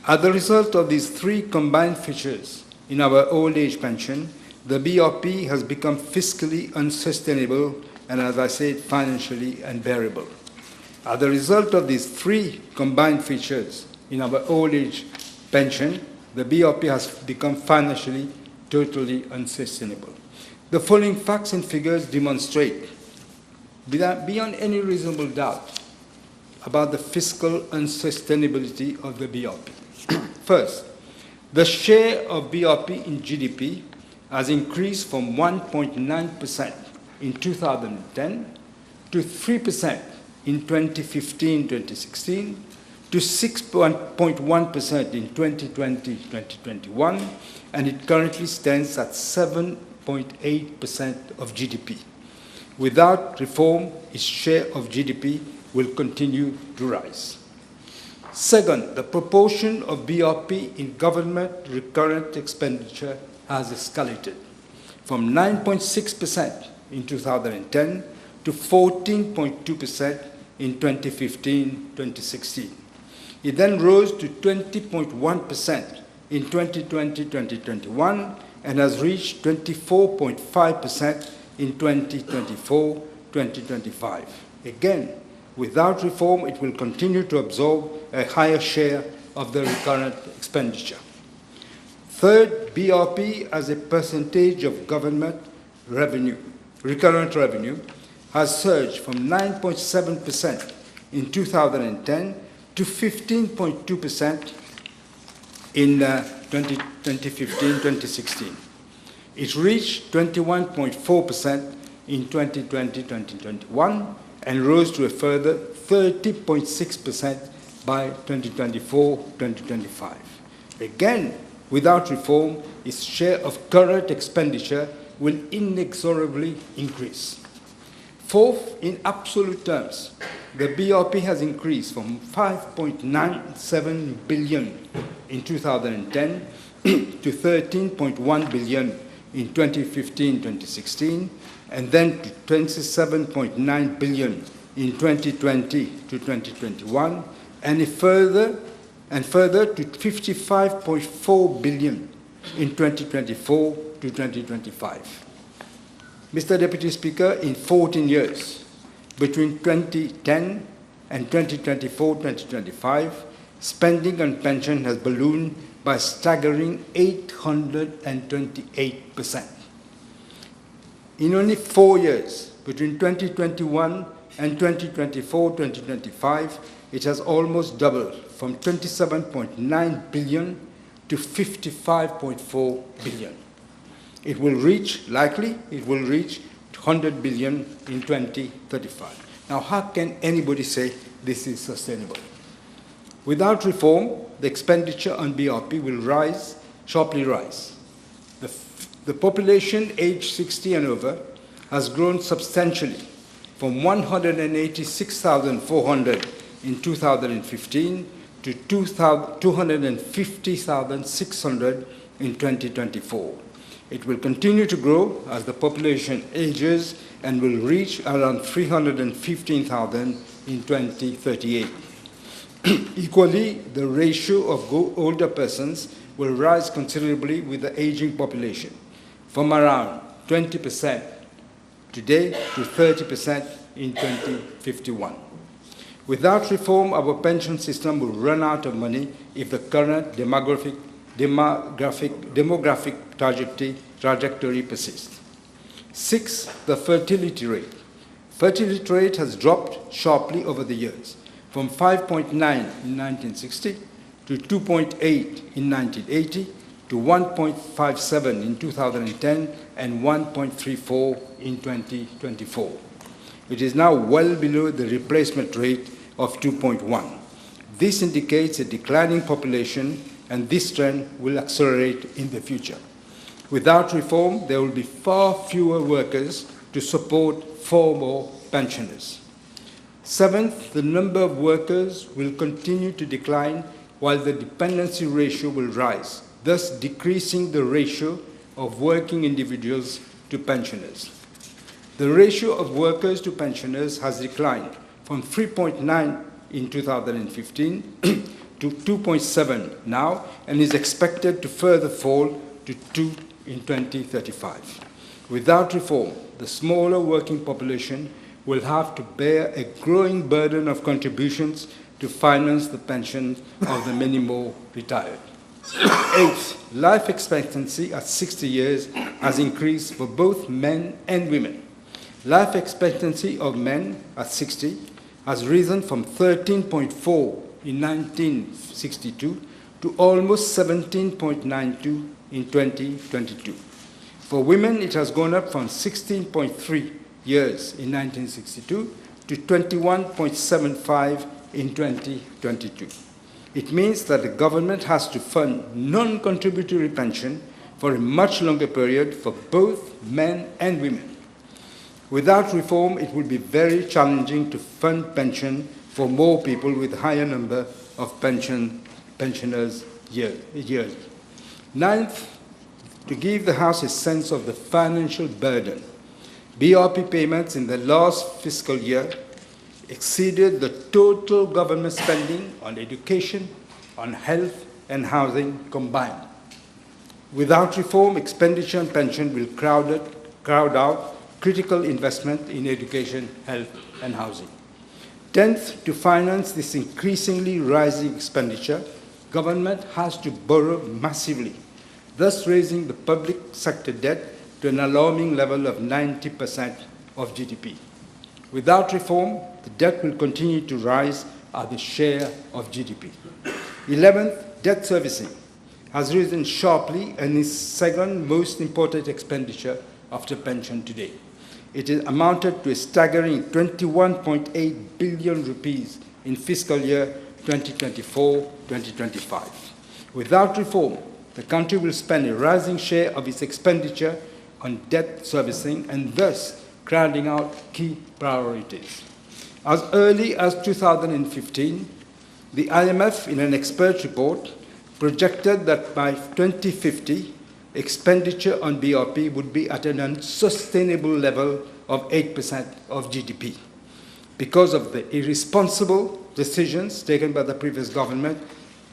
As a result of these three combined features in our old age pension, the BRP has become fiscally unsustainable and, as I said, financially unbearable. As a result of these three combined features in our old age pension, the BRP has become financially totally unsustainable. The following facts and figures demonstrate, beyond any reasonable doubt, about the fiscal unsustainability of the BRP. First, the share of BRP in GDP has increased from 1.9% in 2010 to 3% in 2015-2016, to 6.1% in 2020-2021, and it currently stands at 7.8% of GDP. Without reform, its share of GDP will continue to rise. Second, the proportion of BRP in government recurrent expenditure has escalated from 9.6% in 2010 to 14.2% in 2015-2016. It then rose to 20.1% in 2020-2021 and has reached 24.5% in 2024-2025. Again, without reform, it will continue to absorb a higher share of the recurrent expenditure. Third, BRP as a percentage of government revenue, recurrent revenue, has surged from 9.7% in 2010 to 15.2% in 2015-2016. It reached 21.4% in 2020-2021 and rose to a further 30.6% by 2024-2025. Again, without reform, its share of current expenditure will inexorably increase. Fourth, in absolute terms, the BRP has increased from 5.97 billion in 2010 to 13.1 billion in 2015-2016, and then to 27.9 billion in 2020 to 2021, and further to 55.4 billion in 2024 to 2025. Mr. Deputy Speaker, in 14 years, between 2010 and 2024-2025, spending on pension has ballooned by a staggering 828%. In only 4 years, between 2021 and 2024-2025, it has almost doubled from 27.9 billion to 55.4 billion. It will reach 100 billion in 2035. Now, how can anybody say this is sustainable? Without reform, the expenditure on BRP will sharply rise. The population aged 60 and over has grown substantially from 186,400 in 2015 to 250,600 in 2024. It will continue to grow as the population ages and will reach around 315,000 in 2038. Equally, the ratio of older persons will rise considerably with the aging population, from around 20% today to 30% in 2051. Without reform, our pension system will run out of money if the current demographic trajectory persists. Six, the fertility rate. Fertility rate has dropped sharply over the years, from 5.9 in 1960 to 2.8 in 1980 to 1.57 in 2010 and 1.34 in 2024. It is now well below the replacement rate of 2.1. This indicates a declining population, and this trend will accelerate in the future. Without reform, there will be far fewer workers to support far more pensioners. Seventh, the number of workers will continue to decline while the dependency ratio will rise, thus decreasing the ratio of working individuals to pensioners. The ratio of workers to pensioners has declined from 3.9 in 2015 to 2.7 now, and is expected to further fall to 2 in 2035. Without reform, the smaller working population will have to bear a growing burden of contributions to finance the pension of the many more retired. Eighth, life expectancy at 60 years has increased for both men and women. Life expectancy of men at 60 has risen from 13.4 in 1962 to almost 17.92 in 2022. For women, it has gone up from 16.3 years in 1962 to 21.75 in 2022. It means that the government has to fund non-contributory pension for a much longer period for both men and women. Without reform, it will be very challenging to fund pension for more people with a higher number of pensioners yearly. Ninth, to give the House a sense of the financial burden, BRP payments in the last fiscal year exceeded the total government spending on education, on health, and housing combined. Without reform, expenditure on pension will crowd out critical investment in education, health, and housing. 10th, to finance this increasingly rising expenditure, government has to borrow massively, thus raising the public sector debt to an alarming level of 90% of GDP. Without reform, the debt will continue to rise as a share of GDP. 11th, debt servicing has risen sharply and is second most important expenditure after pension today. It is amounted to a staggering 21.8 billion rupees in fiscal year 2024-2025. Without reform, the country will spend a rising share of its expenditure on debt servicing and thus crowding out key priorities. As early as 2015, the IMF, in an expert report, projected that by 2050, expenditure on BRP would be at an unsustainable level of 8% of GDP. Because of the irresponsible decisions taken by the previous government,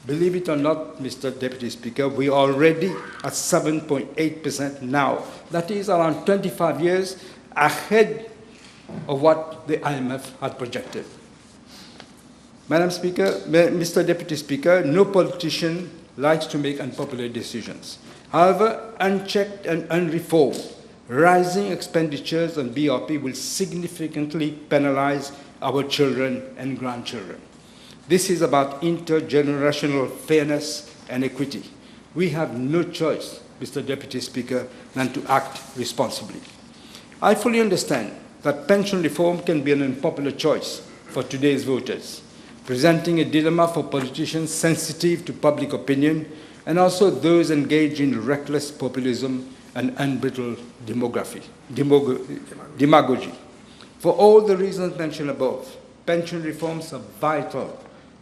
believe it or not, Mr. Deputy Speaker, we are already at 7.8% now. That is around 25 years ahead of what the IMF had projected. Madam Speaker, Mr. Deputy Speaker, no politician likes to make unpopular decisions. However, unchecked and unreformed, rising expenditures on BRP will significantly penalize our children and grandchildren. This is about intergenerational fairness and equity. We have no choice, Mr. Deputy Speaker, than to act responsibly. I fully understand that pension reform can be an unpopular choice for today's voters, presenting a dilemma for politicians sensitive to public opinion and also those engaged in reckless populism and unbridled demagogy. For all the reasons mentioned above, pension reforms are vital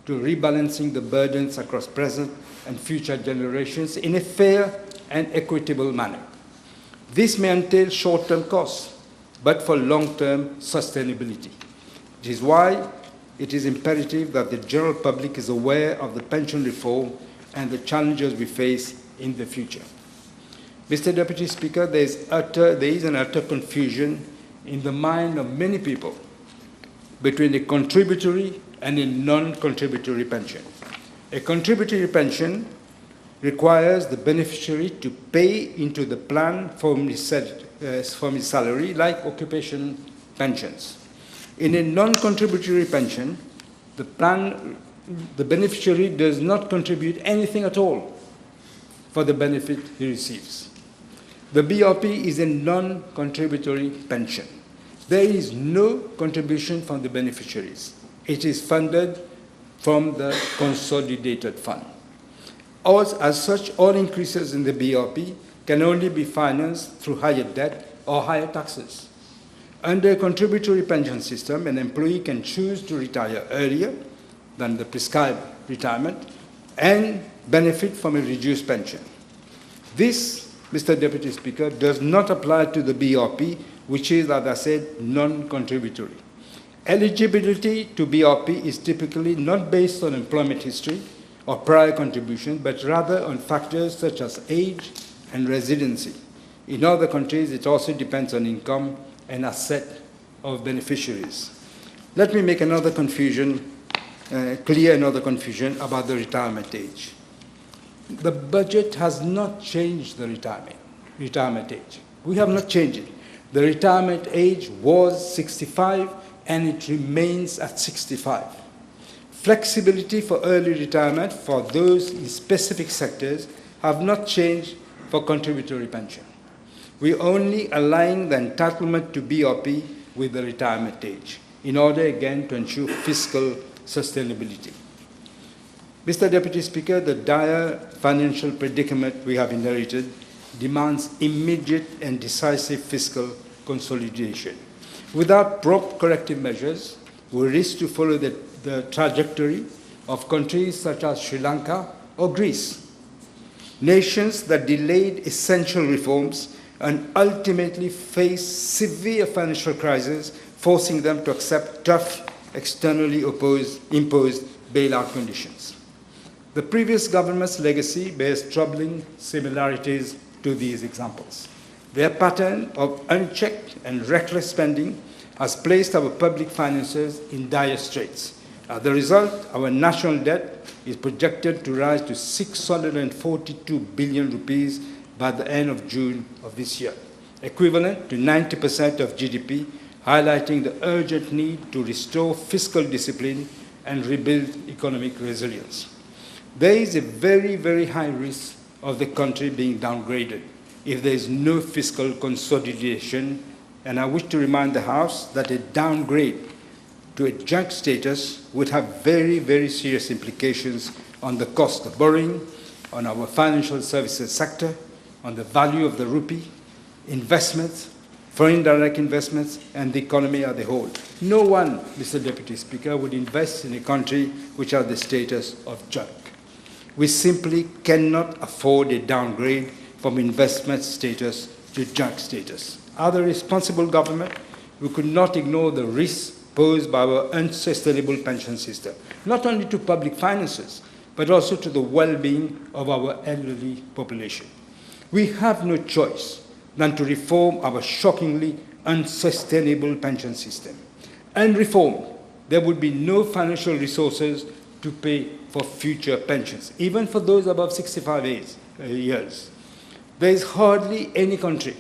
to rebalancing the burdens across present and future generations in a fair and equitable manner. This may entail short-term costs, but for long-term sustainability. It is why it is imperative that the general public is aware of the pension reform and the challenges we face in the future. Mr. Deputy Speaker, there is an utter confusion in the mind of many people between a contributory and a non-contributory pension. A contributory pension requires the beneficiary to pay into the plan from his salary, like occupation pensions. In a non-contributory pension, the beneficiary does not contribute anything at all for the benefit he receives. The BRP is a non-contributory pension. There is no contribution from the beneficiaries. It is funded from the consolidated fund. As such, all increases in the BRP can only be financed through higher debt or higher taxes. Under a contributory pension system, an employee can choose to retire earlier than the prescribed retirement and benefit from a reduced pension. This, Mr. Deputy Speaker, does not apply to the BRP, which is, as I said, non-contributory. Eligibility to BRP is typically not based on employment history or prior contribution, but rather on factors such as age and residency. In other countries, it also depends on income and asset of beneficiaries. Let me make another confusion, clear another confusion about the retirement age. The budget has not changed the retirement age. We have not changed it. The retirement age was 65 and it remains at 65. Flexibility for early retirement for those in specific sectors have not changed for contributory pension. We only align the entitlement to BRP with the retirement age in order again to ensure fiscal sustainability. Mr. Deputy Speaker, the dire financial predicament we have inherited demands immediate and decisive fiscal consolidation. Without prompt corrective measures, we risk to follow the trajectory of countries such as Sri Lanka or Greece, nations that delayed essential reforms and ultimately faced severe financial crises, forcing them to accept tough, externally imposed bailout conditions. The previous government's legacy bears troubling similarities to these examples. Their pattern of unchecked and reckless spending has placed our public finances in dire straits. As a result, our national debt is projected to rise to 642 billion rupees by the end of June of this year, equivalent to 90% of GDP, highlighting the urgent need to restore fiscal discipline and rebuild economic resilience. There is a very, very high risk of the country being downgraded if there is no fiscal consolidation, and I wish to remind the House that a downgrade to a junk status would have very, very serious implications on the cost of borrowing, on our financial services sector, on the value of the rupee, investments, foreign direct investments, and the economy as a whole. No one, Mr. Deputy Speaker, would invest in a country which has the status of junk. We simply cannot afford a downgrade from investment status to junk status. As a responsible government, we could not ignore the risks posed by our unsustainable pension system, not only to public finances, but also to the well-being of our elderly population. We have no choice than to reform our shockingly unsustainable pension system. Unreformed, there would be no financial resources to pay for future pensions, even for those above 65 years. There is hardly any country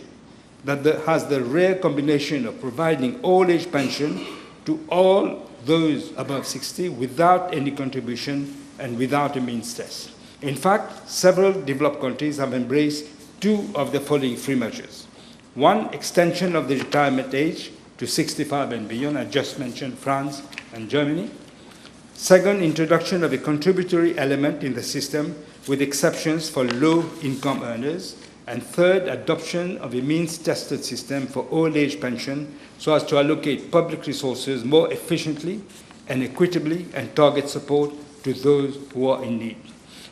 that has the rare combination of providing old-age pension to all those above 60 without any contribution and without a means test. In fact, several developed countries have embraced two of the following free measures. One, extension of the retirement age to 65 and beyond. I just mentioned France and Germany. Second, introduction of a contributory element in the system with exceptions for low-income earners. And third, adoption of a means-tested system for old-age pension so as to allocate public resources more efficiently and equitably and target support to those who are in need.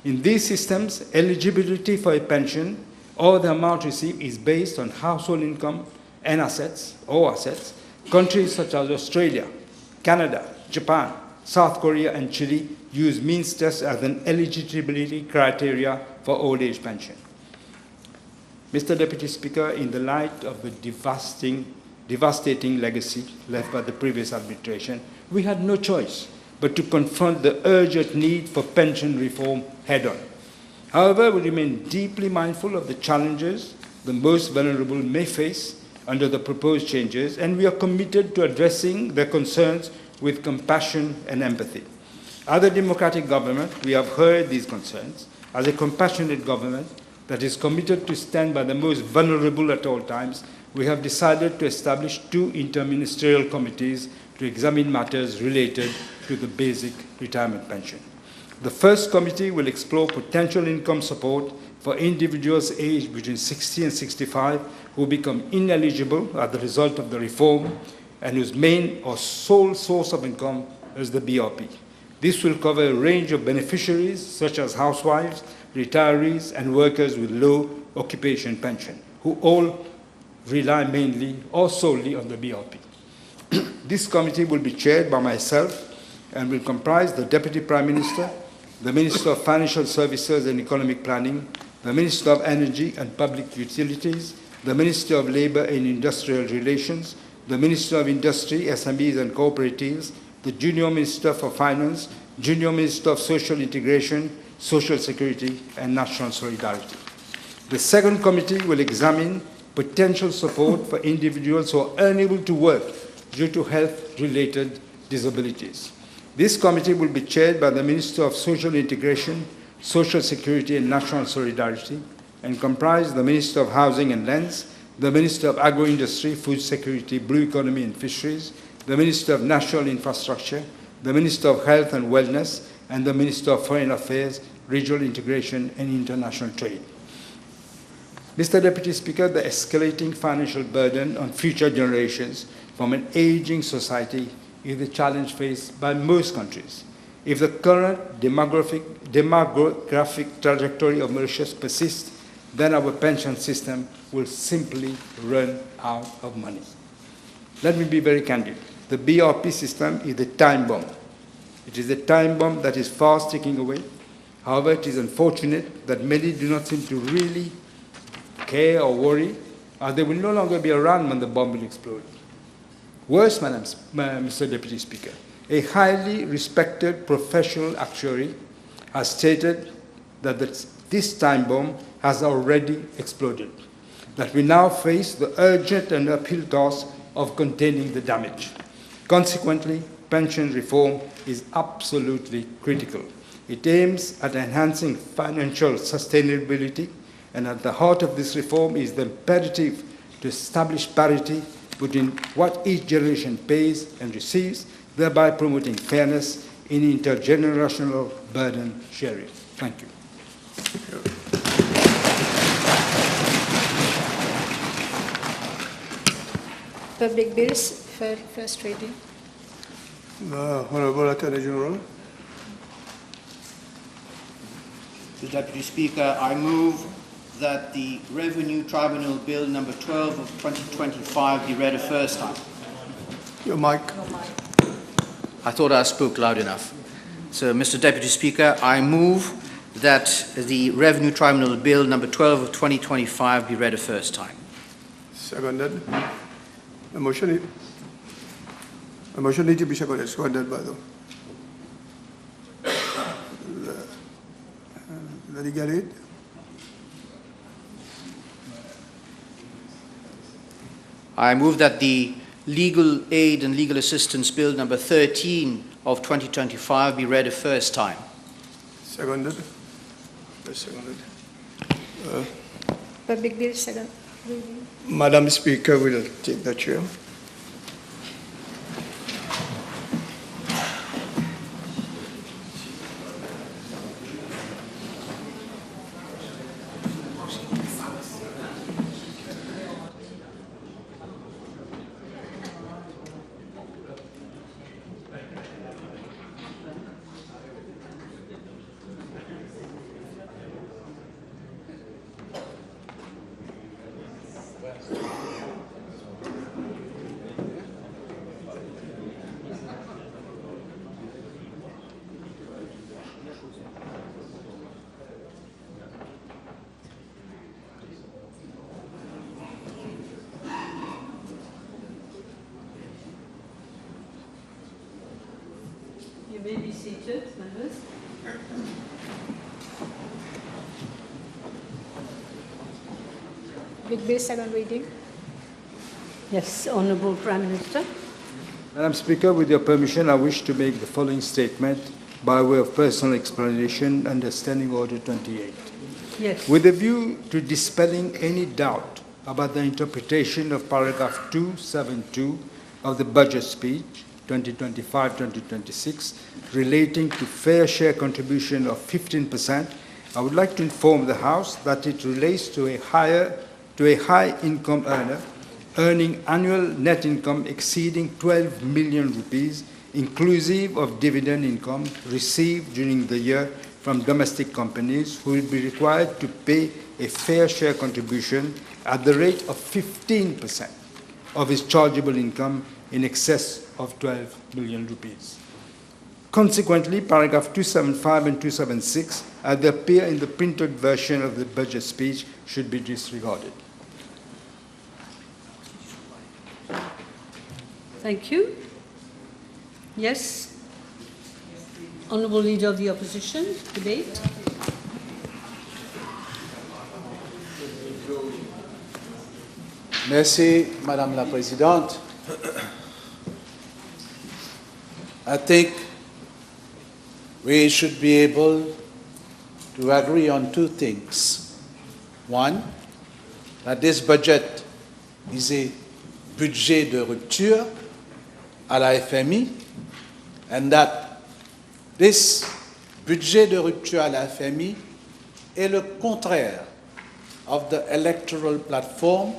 In these systems, eligibility for a pension or the amount received is based on household income and assets. Countries such as Australia, Canada, Japan, South Korea, and Chile use means test as an eligibility criteria for old-age pension. Mr. Deputy Speaker, in the light of the devastating legacy left by the previous administration, we had no choice but to confront the urgent need for pension reform head-on. However, we remain deeply mindful of the challenges the most vulnerable may face under the proposed changes, and we are committed to addressing their concerns with compassion and empathy. As a democratic government, we have heard these concerns. As a compassionate government that is committed to stand by the most vulnerable at all times, we have decided to establish two interministerial committees to examine matters related to the basic retirement pension. The first committee will explore potential income support for individuals aged between 60 and 65 who become ineligible as a result of the reform and whose main or sole source of income is the BRP. This will cover a range of beneficiaries such as housewives, retirees, and workers with low occupation pension, who all rely mainly or solely on the BRP. This committee will be chaired by myself and will comprise the Deputy Prime Minister, the Minister of Financial Services and Economic Planning, the Minister of Energy and Public Utilities, the Minister of Labour and Industrial Relations, the Minister of Industry, SMEs and Cooperatives, the Junior Minister for Finance, Junior Minister of Social Integration, Social Security and National Solidarity. The second committee will examine potential support for individuals who are unable to work due to health-related disabilities. This committee will be chaired by the Minister of Social Integration, Social Security and National Solidarity and comprise the Minister of Housing and Lands, the Minister of Agro-Industry, Food Security, Blue Economy and Fisheries, the Minister of National Infrastructure, the Minister of Health and Wellness, and the Minister of Foreign Affairs, Regional Integration and International Trade. Mr. Deputy Speaker, the escalating financial burden on future generations from an aging society is the challenge faced by most countries. If the current demographic trajectory of Mauritius persists, then our pension system will simply run out of money. Let me be very candid. The BRP system is a time bomb. It is a time bomb that is fast ticking away. However, it is unfortunate that many do not seem to really care or worry, as they will no longer be around when the bomb will explode. Worse, Mr. Deputy Speaker, a highly respected professional actuary has stated that this time bomb has already exploded, that we now face the urgent and uphill task of containing the damage. Consequently, pension reform is absolutely critical. It aims at enhancing financial sustainability, and at the heart of this reform is the imperative to establish parity between what each generation pays and receives, thereby promoting fairness in intergenerational burden sharing. Thank you. Public bills for first reading. The Honorable Attorney General. Mr. Deputy Speaker, I move that the Revenue Tribunal Bill number 12 of 2025 be read a first time. Your mic. I thought I spoke loud enough. So, Mr. Deputy Speaker, I move that the Revenue Tribunal Bill number 12 of 2025 be read a first time. Seconded. The motion needs to be seconded by them. Let it get it. I move that the Legal Aid and Legal Assistance Bill number 13 of 2025 be read a first time. Seconded. Seconded. Public bill second reading. Madam Speaker will take the chair. You may be seated, members. Big bill second reading. Yes, Honourable Prime Minister. Madam Speaker, with your permission, I wish to make the following statement by way of personal explanation under Standing Order 28. Yes. With a view to dispelling any doubt about the interpretation of paragraph 272 of the budget speech 2025-2026 relating to fair share contribution of 15%, I would like to inform the House that it relates to a high income earner earning annual net income exceeding 12 million rupees, inclusive of dividend income received during the year from domestic companies, who will be required to pay a fair share contribution at the rate of 15% of his chargeable income in excess of 12 million rupees. Consequently, paragraph 275 and 276, as they appear in the printed version of the budget speech, should be disregarded. Thank you. Yes. Honourable Leader of the Opposition, debate. Merci, Madame la Présidente. I think we should be able to agree on two things. One, that this budget is a budget de rupture à la FMI, and that this budget de rupture à la FMI est le contraire of the electoral platform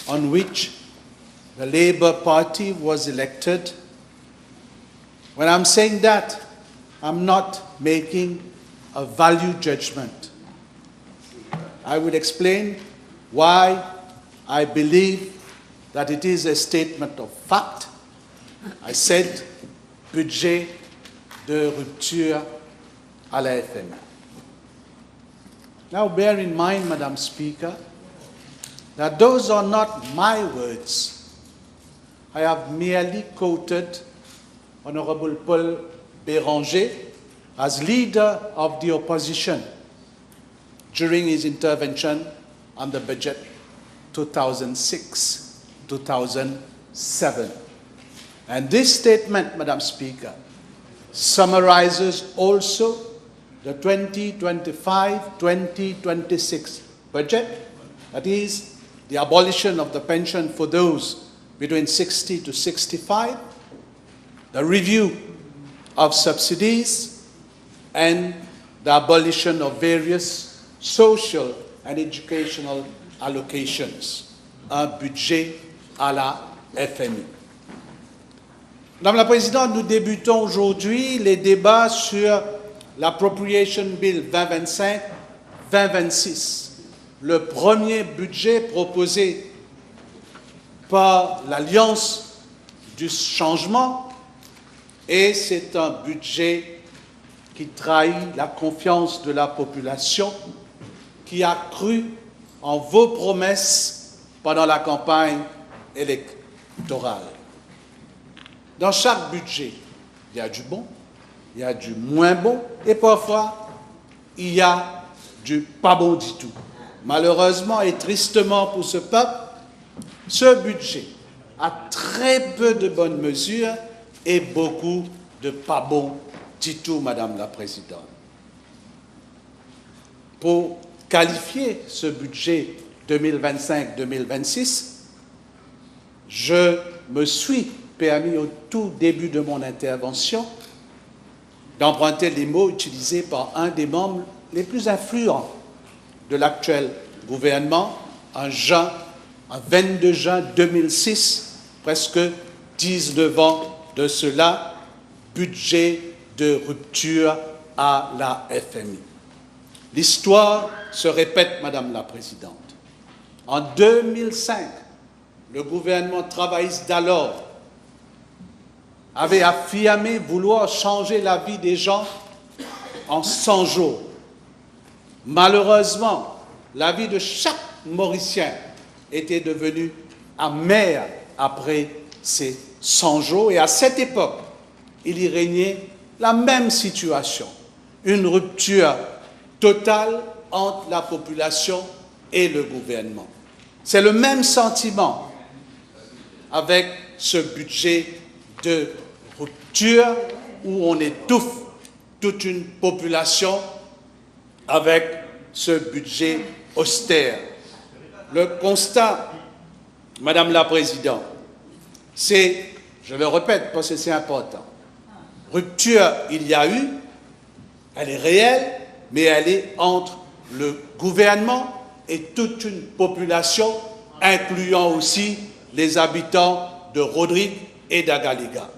on which the Labour Party was elected. When I'm saying that, I'm not making a value judgment. I will explain why I believe that it is a statement of fact. I said budget de rupture à la FMI. Now bear in mind, Madam Speaker, that those are not my words. I have merely quoted Honorable Paul Béranger as leader of the opposition during his intervention on the budget 2006-2007. And this statement, Madam Speaker, summarizes also the 2025-2026 budget, that is, the abolition of the pension for those between 60 to 65, the review of subsidies, and the abolition of various social and educational allocations. Un budget à la FMI. Madame la Présidente, nous débutons aujourd'hui les débats sur l'Appropriation Bill 2025-2026, le premier budget proposé par l'Alliance du changement, et c'est un budget qui trahit la confiance de la population, qui a cru en vos promesses pendant la campagne électorale. Dans chaque budget, il y a du bon, il y a du moins bon, et parfois, il y a du pas bon du tout. Malheureusement et tristement pour ce peuple, ce budget a très peu de bonnes mesures et beaucoup de pas bon du tout, Madame la Présidente. Pour qualifier ce budget 2025-2026, je me suis permis au tout début de mon intervention d'emprunter les mots utilisés par un des membres les plus influents de l'actuel gouvernement en 22 juin 2006, presque 19 ans de cela, budget de rupture à la FMI. L'histoire se répète, Madame la Présidente. En 2005, le gouvernement travailliste d'alors avait affirmé vouloir changer la vie des gens en 100 jours. Malheureusement, la vie de chaque Mauricien était devenue amère après ces 100 jours. Et à cette époque, il y régnait la même situation, une rupture totale entre la population et le gouvernement. C'est le même sentiment avec ce budget de rupture où on étouffe toute une population avec ce budget austère. Le constat, Madame la Présidente, c'est, je le répète parce que c'est important, rupture il y a eu, elle est réelle, mais elle est entre le gouvernement et toute une population, incluant aussi les habitants de Rodrigue et d'Agaliga.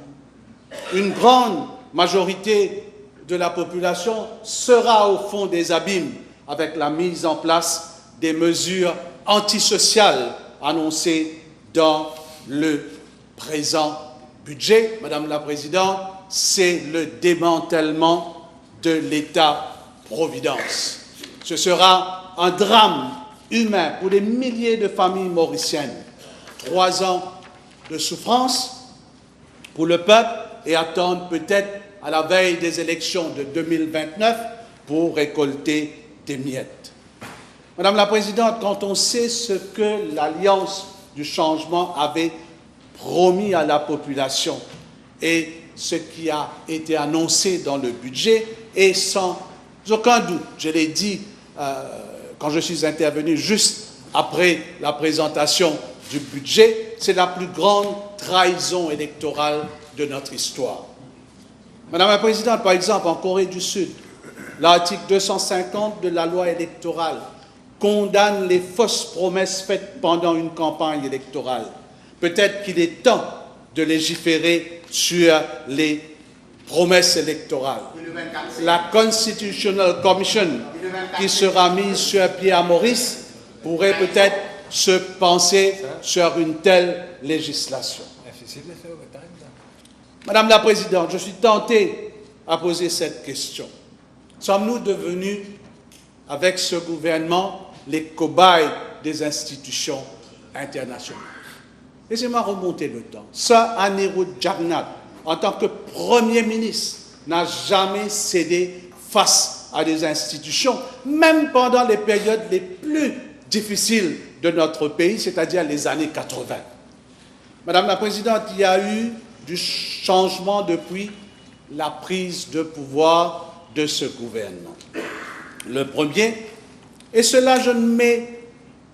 Une grande majorité de la population sera au fond des abîmes avec la mise en place des mesures antisociales annoncées dans le présent budget. Madame la Présidente, c'est le démantèlement de l'État-providence. Ce sera un drame humain pour des milliers de familles mauriciennes. 3 ans de souffrance pour le peuple et attendre peut-être à la veille des élections de 2029 pour récolter des miettes. Madame la Présidente, quand on sait ce que l'Alliance du changement avait promis à la population et ce qui a été annoncé dans le budget, et sans aucun doute, je l'ai dit quand je suis intervenu juste après la présentation du budget, c'est la plus grande trahison électorale de notre histoire. Madame la Présidente, par exemple, en Corée du Sud, l'article 250 de la loi électorale condamne les fausses promesses faites pendant une campagne électorale. Peut-être qu'il est temps de légiférer sur les promesses électorales. La Constitutional Commission, qui sera mise sur pied à Maurice, pourrait peut-être se penser sur une telle législation. Madame la Présidente, je suis tenté à poser cette question. Sommes-nous devenus, avec ce gouvernement, les cobayes des institutions internationales? Laissez-moi remonter le temps. Sir Anirudh Jagannath, en tant que Premier ministre, n'a jamais cédé face à des institutions, même pendant les périodes les plus difficiles de notre pays, c'est-à-dire les années 80. Madame la Présidente, il y a eu du changement depuis la prise de pouvoir de ce gouvernement. Le premier, et cela je ne mets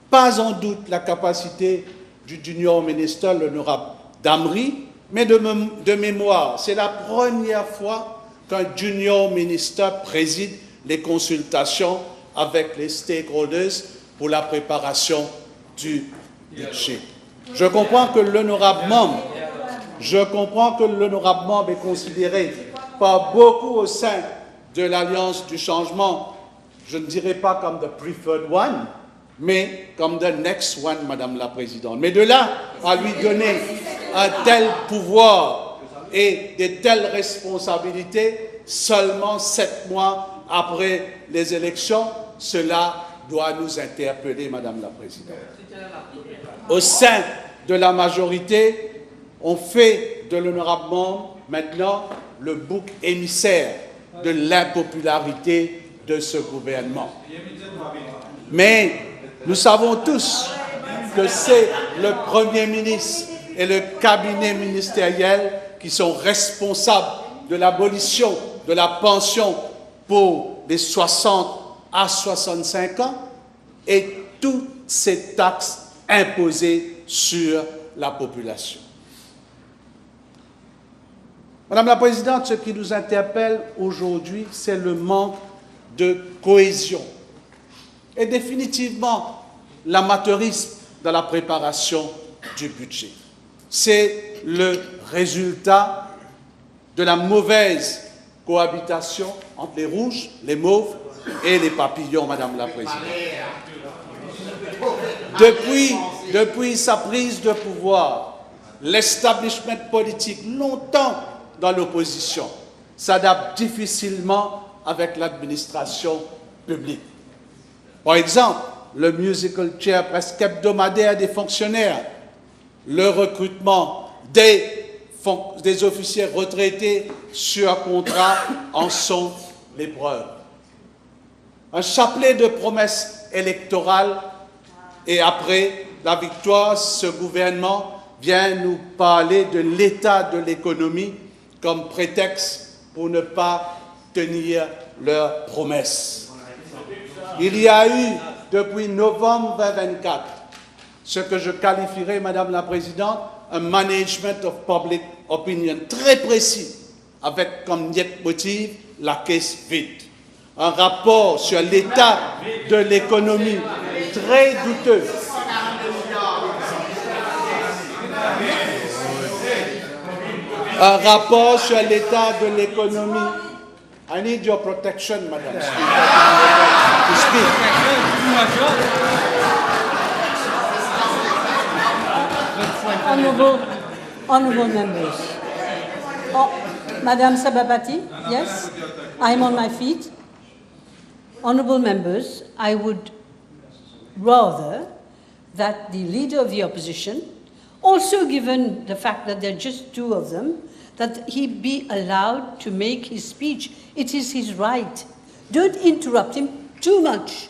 pas en doute la capacité du junior ministre, l'honorable Damri, mais de mémoire, c'est la première fois qu'un junior ministre préside les consultations avec les stakeholders pour la préparation du budget. Je comprends que l'honorable membre est considéré par beaucoup au sein de l'Alliance du changement, je ne dirais pas comme the preferred one, mais comme the next one, Madame la Présidente. Mais de là à lui donner un tel pouvoir et de telles responsabilités seulement 7 mois après les élections, cela doit nous interpeller, Madame la Présidente. Au sein de la majorité, on fait de l'honorable membre maintenant le bouc émissaire de l'impopularité de ce gouvernement. Mais nous savons tous que c'est le Premier ministre et le cabinet ministériel qui sont responsables de l'abolition de la pension pour les 60 à 65 ans et toutes ces taxes imposées sur la population. Madame la Présidente, ce qui nous interpelle aujourd'hui, c'est le manque de cohésion et définitivement l'amateurisme dans la préparation du budget. C'est le résultat de la mauvaise cohabitation entre les rouges, les mauves et les papillons, Madame la Présidente. Depuis sa prise de pouvoir, l'establishment politique, longtemps dans l'opposition, s'adapte difficilement avec l'administration publique. Par exemple, le musical chair presque hebdomadaire des fonctionnaires, le recrutement des officiers retraités sur contrat en sont les preuves. Un chapelet de promesses électorales et après la victoire, ce gouvernement vient nous parler de l'état de l'économie comme prétexte pour ne pas tenir leurs promesses. Il y a eu, depuis novembre 2024, ce que je qualifierais, Madame la Présidente, un management of public opinion très précis, avec comme motif la caisse vide. Un rapport sur l'état de l'économie très douteux. Un rapport sur l'état de l'économie. I need your protection, Madam Speaker, to speak. Honourable members. Oh, Madam Sabapati, yes, I'm on my feet. Honourable members, I would rather that the leader of the opposition, also given the fact that there are just 2 of them, that he be allowed to make his speech. It is his right. Don't interrupt him too much.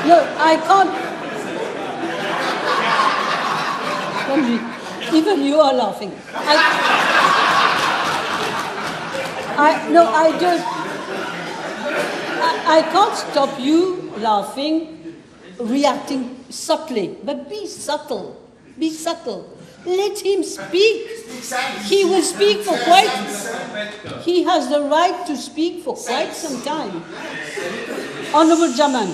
No, I can't. Even you are laughing. I can't stop you laughing reacting subtly. But be subtle. Be subtle. Let him speak. He will speak for quite... He has the right to speak for quite some time. Honorable Jaman,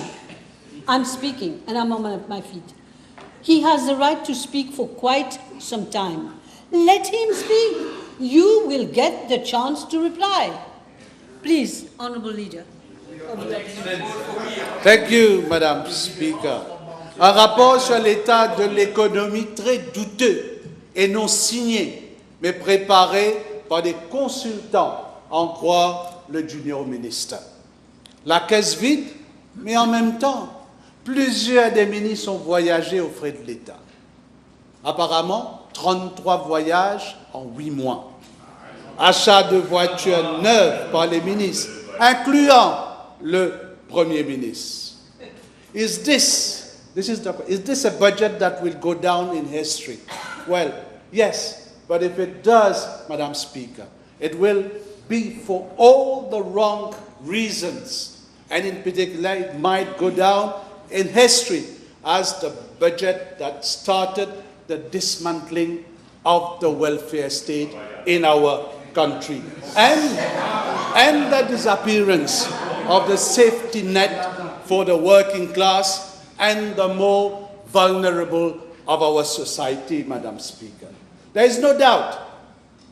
I'm speaking and I'm on my feet. He has the right to speak for quite some time. Let him speak. You will get the chance to reply. Please, Honorable Leader. Thank you, Madame Speaker. Un rapport sur l'état de l'économie très douteux et non signé, mais préparé par des consultants, en croire le junior ministre. La caisse vide, mais en même temps, plusieurs des ministres ont voyagé aux frais de l'État. Apparemment, 33 voyages en 8 mois. Achat de voitures neuves par les ministres, incluant le Premier ministre. Is this a budget that will go down in history? Well, yes, but if it does, Madam Speaker, it will be for all the wrong reasons. And in particular, it might go down in history as the budget that started the dismantling of the welfare state in our country and the disappearance of the safety net for the working class and the more vulnerable of our society, Madam Speaker. There is no doubt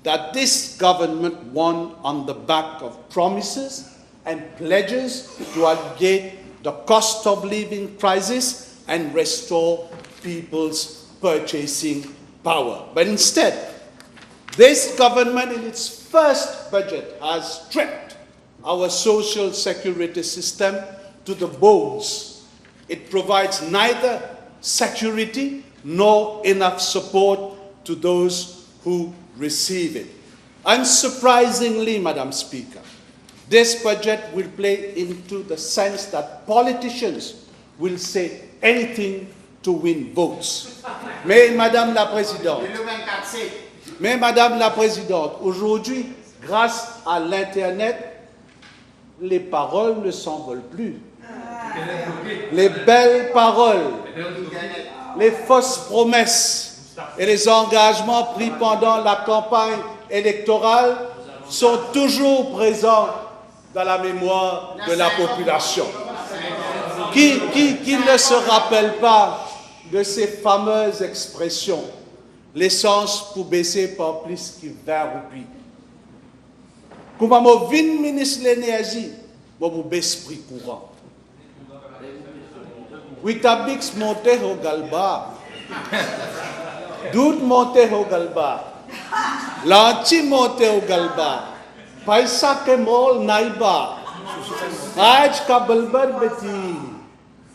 that this government won on the back of promises and pledges to alleviate the cost of living crisis and restore people's purchasing power. But instead, this government in its first budget has stripped our social security system to the bones. It provides neither security nor enough support to those who receive it. Unsurprisingly, Madam Speaker, this budget will play into the sense that politicians will say anything to win votes. Mais Madame la Présidente, aujourd'hui, grâce à l'Internet, les paroles ne s'envolent plus. Les belles paroles, les fausses promesses et les engagements pris pendant la campagne électorale sont toujours présents dans la mémoire de la population. Qui ne se rappelle pas de ces fameuses expressions? L'essence pour baisser par plus que 20 roupies. Comme mon vin ministre de l'énergie, moi vous baisse prix courant. Witabix monter au galba. Doud monter au galba. Lanti monter au galba. Paisa ke mol naïba. Aj kabelber beti.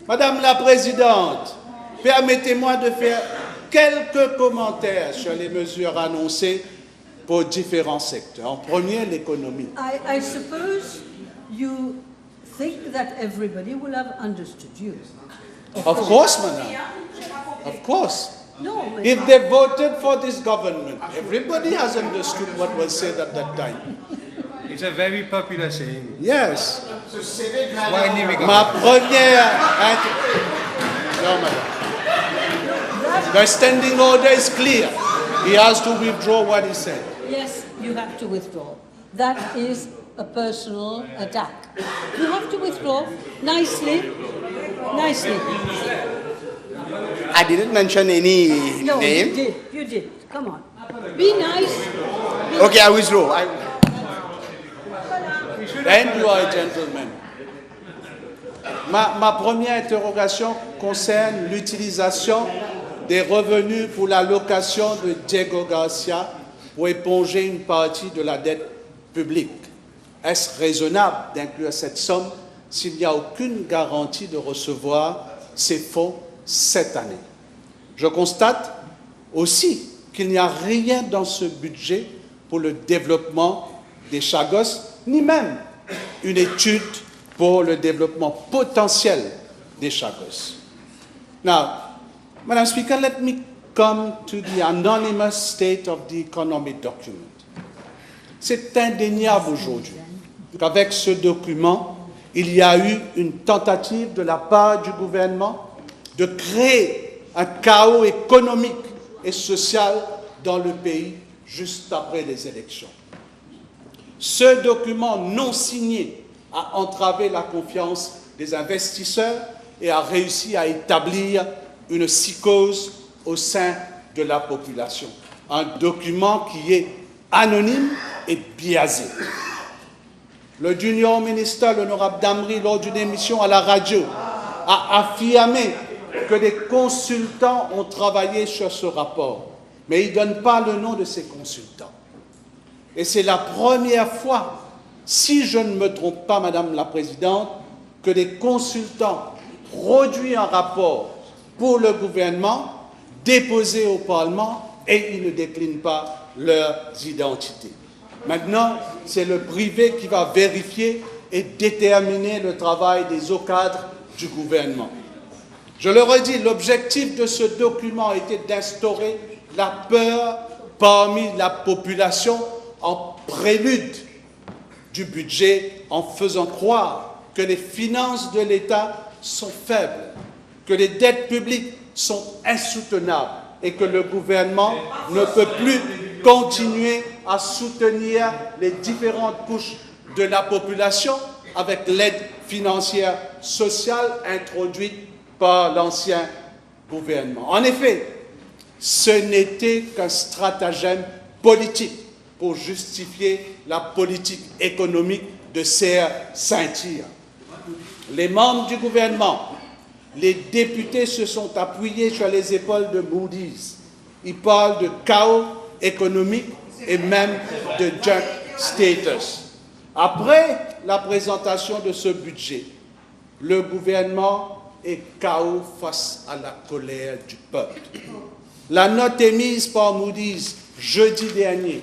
Madame la Présidente, permettez-moi de faire quelques commentaires sur les mesures annoncées pour différents secteurs. En premier, l'économie. I suppose you think that everybody will have understood you. Of course, Madame. Of course. No, if they voted for this government, everybody has understood what was said at that time. It's a very popular saying. Yes. Widely regarded. Ma première... No, Madame. The standing order is clear. He has to withdraw what he said. Yes, you have to withdraw. That is a personal attack. You have to withdraw nicely. Nicely. I didn't mention any No, name. you did. You did. Come on. Be nice. Okay, I withdraw. And you are a gentleman. Ma première interrogation concerne l'utilisation des revenus pour l'allocation de Diego Garcia pour éponger une partie de la dette publique. Est-ce raisonnable d'inclure cette somme s'il n'y a aucune garantie de recevoir ces fonds cette année? Je constate aussi qu'il n'y a rien dans ce budget pour le développement des Chagos, ni même une étude pour le développement potentiel des Chagos. Now, Madam Speaker, let me come to the anonymous state of the economy document. C'est indéniable aujourd'hui qu'avec ce document, il y a eu une tentative de la part du gouvernement de créer un chaos économique et social dans le pays juste après les élections. Ce document non signé a entravé la confiance des investisseurs et a réussi à établir une psychose au sein de la population. Un document qui est anonyme et biaisé. Le junior ministre, l'honorable Damri, lors d'une émission à la radio, a affirmé que des consultants ont travaillé sur ce rapport, mais il ne donne pas le nom de ces consultants. Et c'est la première fois, si je ne me trompe pas, Madame la Présidente, que des consultants produisent un rapport pour le gouvernement, déposé au Parlement, et ils ne déclinent pas leurs identités. Maintenant, c'est le privé qui va vérifier et déterminer le travail des hauts cadres du gouvernement. Je le redis, l'objectif de ce document était d'instaurer la peur parmi la population en prélude du budget, en faisant croire que les finances de l'État sont faibles, que les dettes publiques sont insoutenables et que le gouvernement ne peut plus continuer à soutenir les différentes couches de la population avec l'aide financière sociale introduite par l'ancien gouvernement. En effet, ce n'était qu'un stratagème politique pour justifier la politique économique de Serre Saint-Cyr. Les membres du gouvernement, les députés se sont appuyés sur les épaules de Moody's. Ils parlent de chaos économique et même de junk status. Après la présentation de ce budget, le gouvernement est KO face à la colère du peuple. La note émise par Moody's jeudi dernier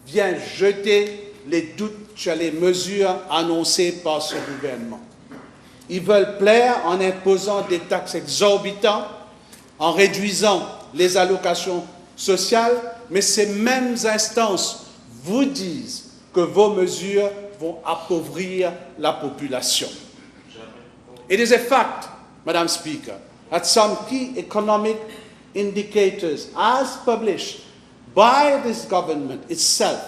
vient jeter les doutes sur les mesures annoncées par ce gouvernement. Ils veulent plaire en imposant des taxes exorbitantes, en réduisant les allocations sociales, mais ces mêmes instances vous disent que vos mesures vont appauvrir la population. It is a fact, Madam Speaker, that some key economic indicators, as published by this government itself,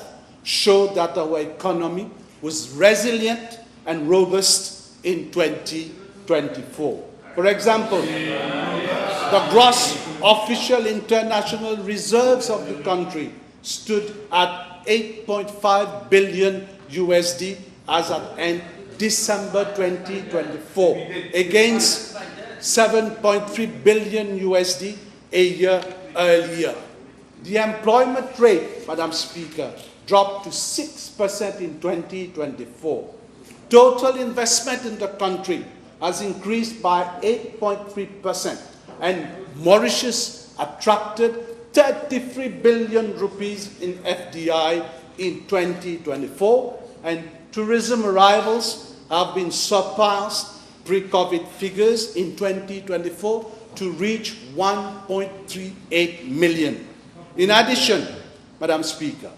show that our economy was resilient and robust in 2024. For example, the gross official international reserves of the country stood at 8.5 billion USD as at end December 2024, against 7.3 billion USD a year earlier. The employment rate, Madam Speaker, dropped to 6% in 2024. Total investment in the country has increased by 8.3%, and Mauritius attracted 33 billion rupees in FDI in 2024, and tourism arrivals have been surpassed pre-COVID figures in 2024 to reach 1.38 million. In addition, Madam Speaker,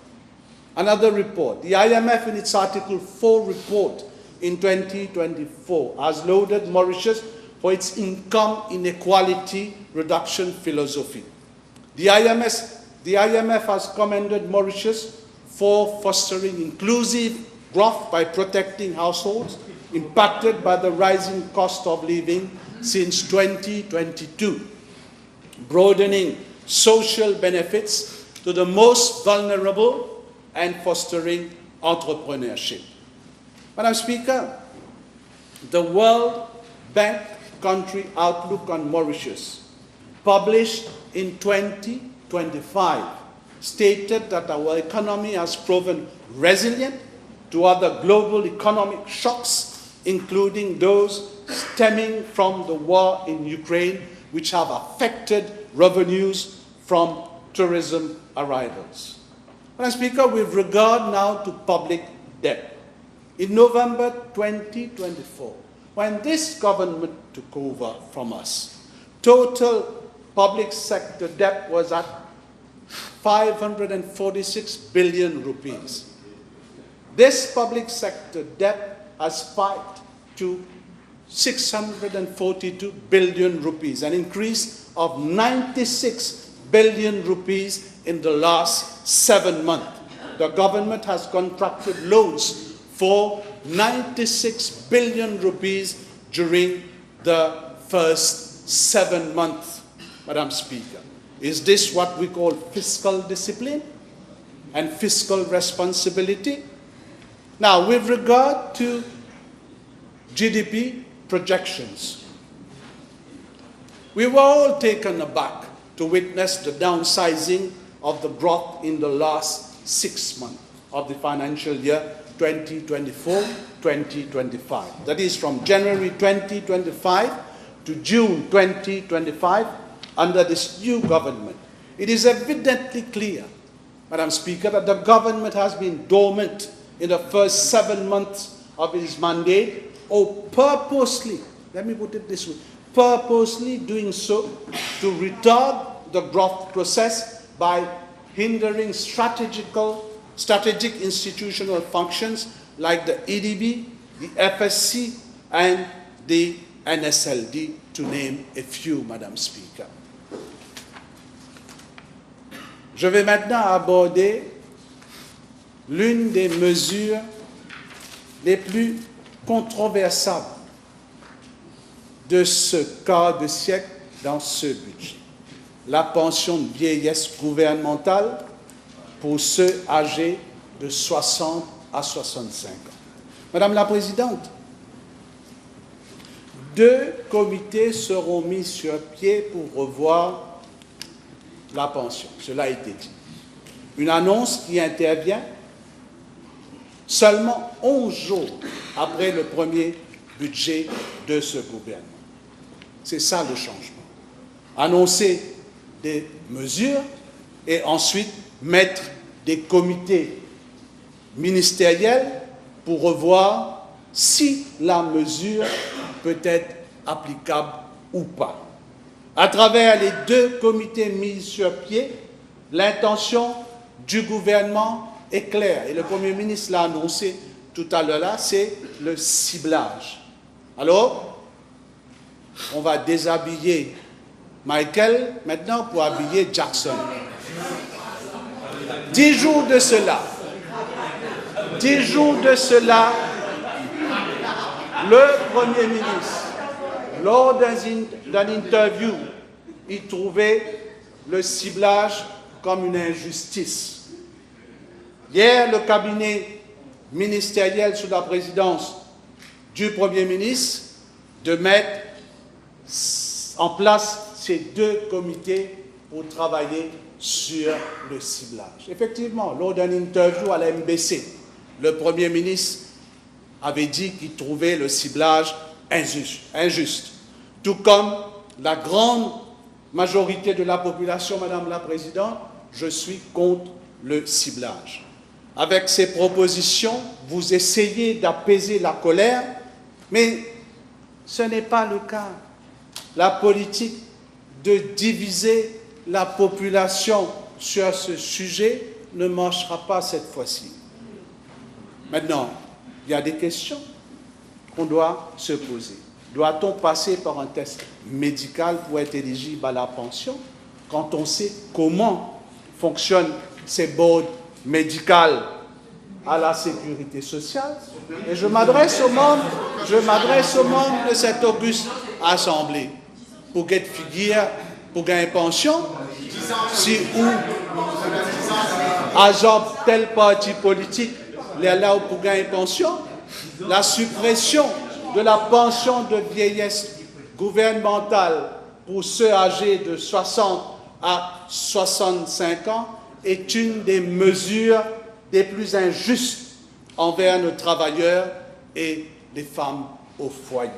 another report, the IMF in its Article 4 report in 2024 has lauded Mauritius for its income inequality reduction philosophy. The IMF has commended Mauritius for fostering inclusive growth by protecting households impacted by the rising cost of living since 2022, broadening social benefits to the most vulnerable and fostering entrepreneurship. Madam Speaker, the World Bank Country Outlook on Mauritius, published in 2025, stated that our economy has proven resilient to other global economic shocks, including those stemming from the war in Ukraine, which have affected revenues from tourism arrivals. Madam Speaker, with regard now to public debt, in November 2024, when this government took over from us, total public sector debt was at 546 billion rupees. This public sector debt has spiked to 642 billion rupees, an increase of 96 billion rupees in the last 7 months. The government has contracted loans for 96 billion rupees during the first 7 months, Madam Speaker. Is this what we call fiscal discipline and fiscal responsibility? Now, with regard to GDP projections, we were all taken aback to witness the downsizing of the growth in the last 6 months of the financial year 2024-2025. That is from January 2025 to June 2025 under this new government. It is evidently clear, Madam Speaker, that the government has been dormant in the first 7 months of its mandate, or purposely, let me put it this way, purposely doing so to retard the growth process by hindering strategic institutional functions like the EDB, the FSC, and the NSLD, to name a few, Madam Speaker. Je vais maintenant aborder l'une des mesures les plus controversables de ce quart de siècle dans ce budget. La pension de vieillesse gouvernementale pour ceux âgés de 60 à 65 ans. Madame la Présidente, 2 comités seront mis sur pied pour revoir la pension. Cela a été dit. Une annonce qui intervient seulement 11 jours après le premier budget de ce gouvernement. C'est ça le changement. Annoncer des mesures et ensuite mettre des comités ministériels pour revoir si la mesure peut être applicable ou pas. À travers les 2 comités mis sur pied, l'intention du gouvernement est claire, et le Premier ministre l'a annoncé tout à l'heure là, c'est le ciblage. Alors, on va déshabiller Michael maintenant pour habiller Jackson. 10 jours de cela, le Premier ministre, lors d'un interview, il trouvait le ciblage comme une injustice. Hier, le cabinet ministériel sous la présidence du Premier ministre de mettre en place ces 2 comités pour travailler sur le ciblage. Effectivement, lors d'un interview à la MBC, le Premier ministre avait dit qu'il trouvait le ciblage injuste. Tout comme la grande majorité de la population, Madame la Présidente, je suis contre le ciblage. Avec ces propositions, vous essayez d'apaiser la colère, mais ce n'est pas le cas. La politique de diviser la population sur ce sujet ne marchera pas cette fois-ci. Maintenant, il y a des questions qu'on doit se poser. Doit-on passer par un test médical pour être éligible à la pension quand on sait comment fonctionnent ces boards médicales à la sécurité sociale? Et je m'adresse aux membres de cette auguste assemblée pour gagner figure, pour gagner pension, si ou agent tel parti politique les là pour gagner pension, la suppression de la pension de vieillesse gouvernementale pour ceux âgés de 60 à 65 ans est une des mesures les plus injustes envers nos travailleurs et les femmes au foyer.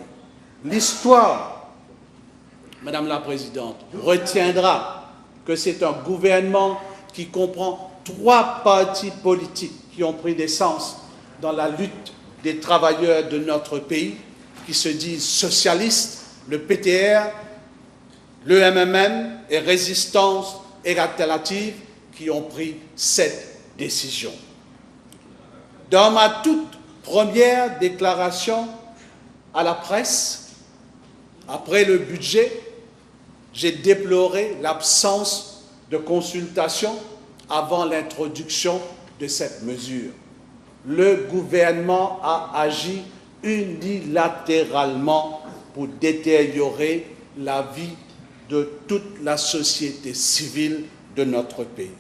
L'histoire, Madame la Présidente, retiendra que c'est un gouvernement qui comprend 3 partis politiques qui ont pris naissance dans la lutte des travailleurs de notre pays, qui se disent socialistes, le PTR, le MMM et Résistance et Alternative, qui ont pris cette décision. Dans ma toute première déclaration à la presse, Après le budget, j'ai déploré l'absence de consultation avant l'introduction de cette mesure. Le gouvernement a agi unilatéralement pour détériorer la vie de toute la société civile de notre pays.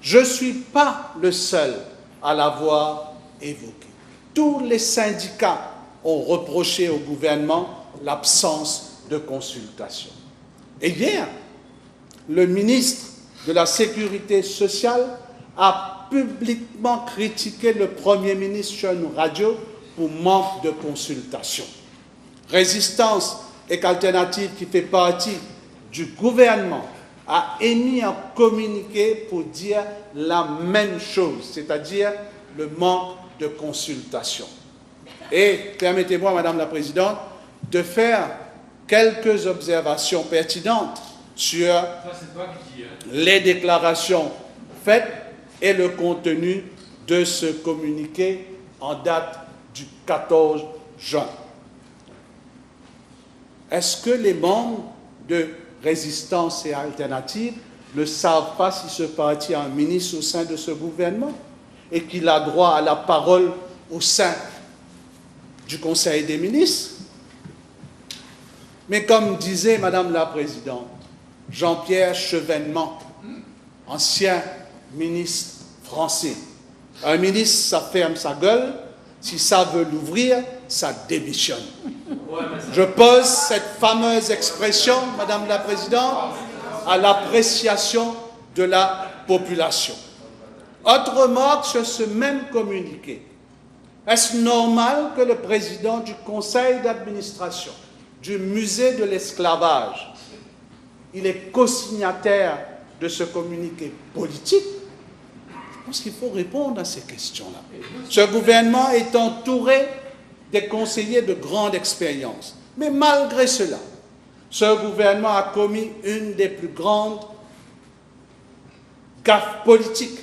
Je ne suis pas le seul à l'avoir évoqué. Tous les syndicats ont reproché au gouvernement l'absence de consultation. Et hier, le ministre de la Sécurité sociale a publiquement critiqué le Premier ministre sur une radio pour manque de consultation. Résistance et Alternative, qui fait partie du gouvernement, a émis un communiqué pour dire la même chose, c'est-à-dire le manque de consultation. Et permettez-moi, Madame la Présidente, de faire quelques observations pertinentes sur les déclarations faites et le contenu de ce communiqué en date du 14 juin. Est-ce que les membres de Résistance et Alternative ne savent pas si ce parti a un ministre au sein de ce gouvernement et qu'il a droit à la parole au sein du Conseil des ministres? Mais comme disait Madame la Présidente, Jean-Pierre Chevènement, ancien ministre français, un ministre, ça ferme sa gueule, si ça veut l'ouvrir, ça démissionne. Je pose cette fameuse expression, Madame la Présidente, à l'appréciation de la population. Autre remarque sur ce même communiqué. Est-ce normal que le président du conseil d'administration du musée de l'esclavage, il est co-signataire de ce communiqué politique? Je pense qu'il faut répondre à ces questions-là. Ce gouvernement est entouré des conseillers de grande expérience. Mais malgré cela, ce gouvernement a commis une des plus grandes gaffes politiques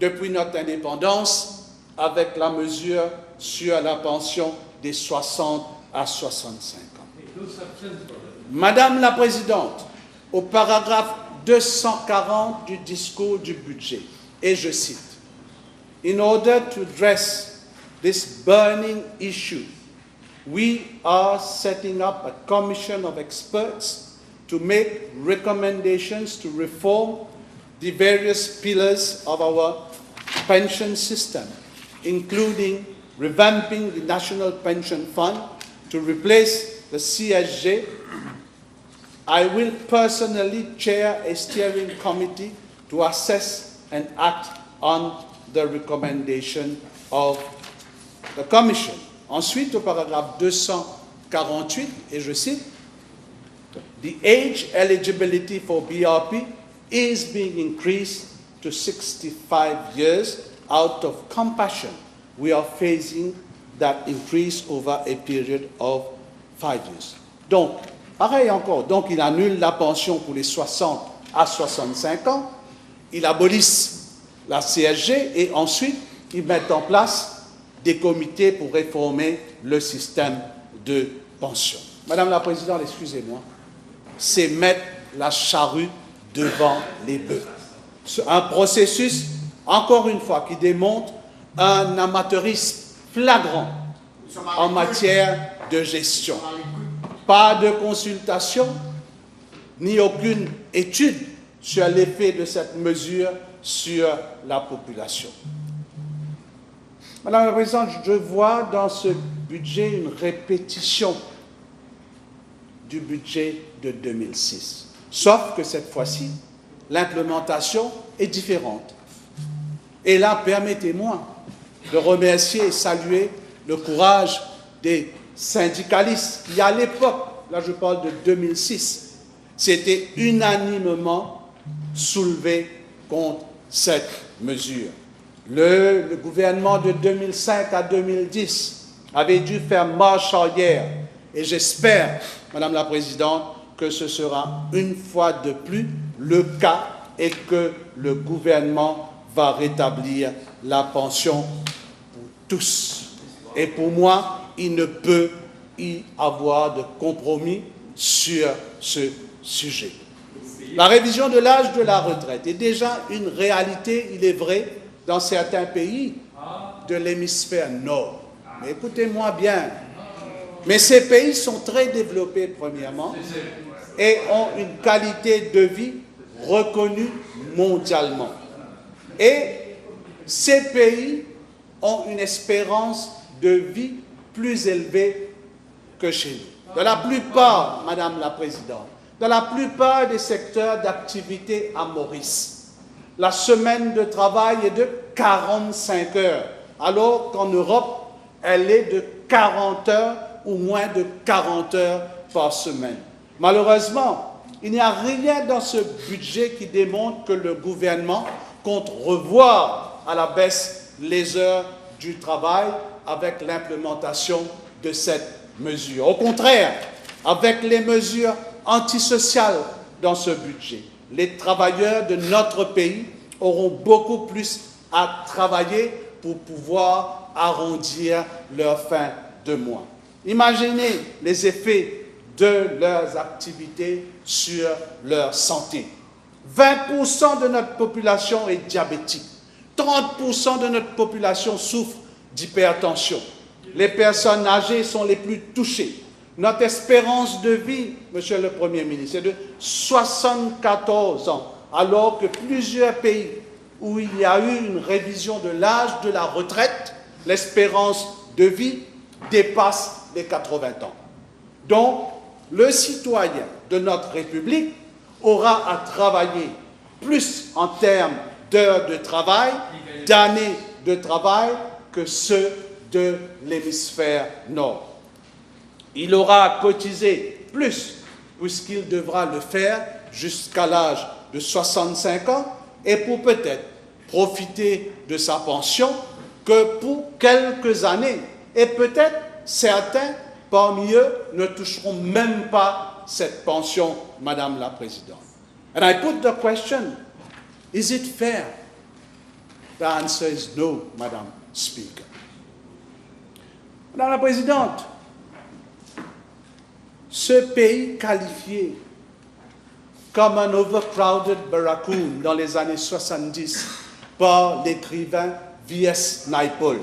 depuis notre indépendance avec la mesure sur la pension des 60 à 65 ans. Madame la Présidente, au paragraphe 240 du discours du budget, et je cite, « In order to address this burning issue, we are setting up a commission of experts to make recommendations to reform the various pillars of our pension system, including revamping the National Pension Fund to replace the CSG. I will personally chair a steering committee to assess and act on the recommendation of the Commission. » Ensuite, au paragraphe 248, et je cite, « The age eligibility for BRP is being increased to 65 years out of compassion. We are phasing that increase over a period of 5 years. » Donc, pareil encore, donc il annule la pension pour les 60 à 65 ans, il abolisse la CSG et ensuite ils mettent en place des comités pour réformer le système de pension. Madame la Présidente, excusez-moi, c'est mettre la charrue devant les bœufs. Un processus, encore une fois, qui démontre un amateurisme flagrant en matière de gestion. Pas de consultation, ni aucune étude sur l'effet de cette mesure sur la population. Madame la Présidente, je vois dans ce budget une répétition du budget de 2006. Sauf que cette fois-ci, l'implémentation est différente. Et là, permettez-moi de remercier et saluer le courage des syndicalistes qui, à l'époque, là je parle de 2006, s'étaient unanimement soulevés contre cette mesure. Le gouvernement de 2005 à 2010 avait dû faire marche arrière et j'espère, Madame la Présidente, que ce sera une fois de plus le cas et que le gouvernement va rétablir la pension pour tous. Et pour moi, il ne peut y avoir de compromis sur ce sujet. La révision de l'âge de la retraite est déjà une réalité, il est vrai, dans certains pays de l'hémisphère nord. Mais écoutez-moi bien, mais ces pays sont très développés, premièrement, et ont une qualité de vie reconnue mondialement. Et ces pays ont une espérance de vie plus élevée que chez nous. Dans la plupart, Madame la Présidente, dans la plupart des secteurs d'activité à Maurice, la semaine de travail est de 45 heures, alors qu'en Europe, elle est de 40 heures ou moins de 40 heures par semaine. Malheureusement, il n'y a rien dans ce budget qui démontre que le gouvernement compte revoir à la baisse les heures du travail avec l'implémentation de cette mesure. Au contraire, avec les mesures antisociales dans ce budget, les travailleurs de notre pays auront beaucoup plus à travailler pour pouvoir arrondir leur fin de mois. Imaginez les effets de leurs activités sur leur santé. 20% de notre population est diabétique. 30% de notre population souffre d'hypertension. Les personnes âgées sont les plus touchées. Notre espérance de vie, Monsieur le Premier ministre, est de 74 ans, alors que plusieurs pays où il y a eu une révision de l'âge de la retraite, l'espérance de vie dépasse les 80 ans. Donc, le citoyen de notre République aura à travailler plus en termes d'heures de travail, d'années de travail, que ceux de l'hémisphère nord. Il aura à cotiser plus, puisqu'il devra le faire jusqu'à l'âge de 65 ans, et pour peut-être profiter de sa pension que pour quelques années. Et peut-être certains parmi eux ne toucheront même pas cette pension, Madame la Présidente. And I put the question, is it fair? The answer is no, Madam Speaker. Madame la Présidente, ce pays qualifié comme un overcrowded barracoon dans les années 70 par l'écrivain V.S. Naipaul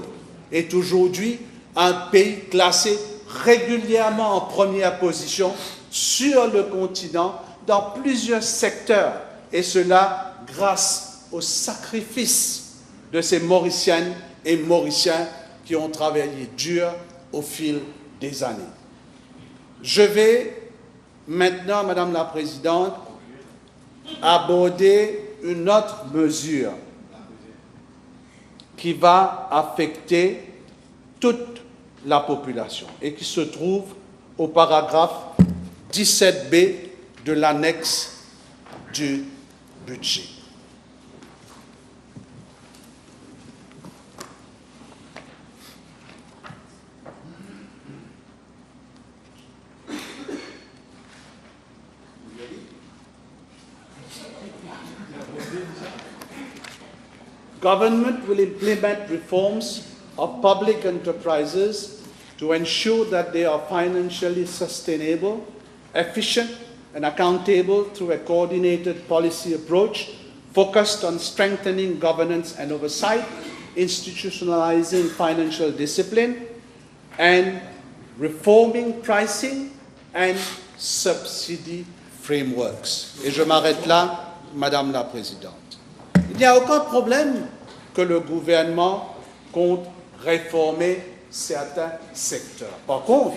est aujourd'hui un pays classé régulièrement en première position sur le continent dans plusieurs secteurs, et cela grâce au sacrifice de ces Mauriciennes et Mauriciens qui ont travaillé dur au fil des années. Je vais maintenant, Madame la Présidente, aborder une autre mesure qui va affecter toute la population et qui se trouve au paragraphe 17b de l'annexe du budget. Government will implement reforms of public enterprises to ensure that they are financially sustainable, efficient, and accountable through a coordinated policy approach focused on strengthening governance and oversight, institutionalizing financial discipline, and reforming pricing and subsidy frameworks. Et je m'arrête là, Madame la Présidente. Il n'y a aucun problème que le gouvernement compte réformer certains secteurs. Par contre,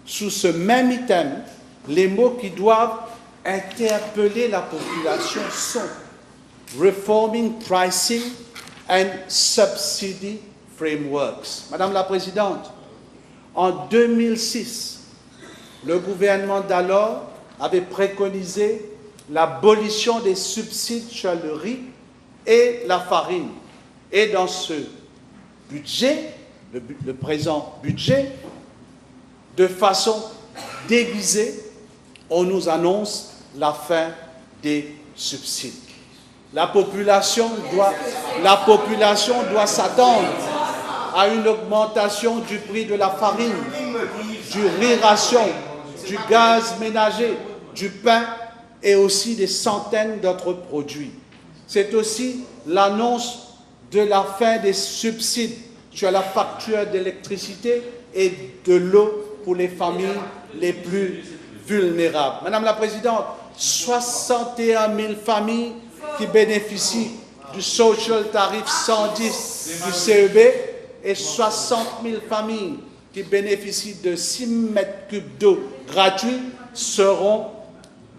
sous ce même item, les mots qui doivent interpeller la population sont reforming pricing and subsidy frameworks. Madame la Présidente, en 2006, le gouvernement d'alors avait préconisé l'abolition des subsides sur le riz et la farine. Et dans ce budget, le présent budget, de façon déguisée, on nous annonce la fin des subsides. La population doit s'attendre à une augmentation du prix de la farine, du riz ration, du gaz ménager, du pain et aussi des centaines d'autres produits. C'est aussi l'annonce de la fin des subsides sur la facture d'électricité et de l'eau pour les familles les plus vulnérables. Madame la Présidente, 61 000 familles qui bénéficient du Social Tarif 110 du CEB et 60 000 familles qui bénéficient de 6 mètres cubes d'eau gratuits seront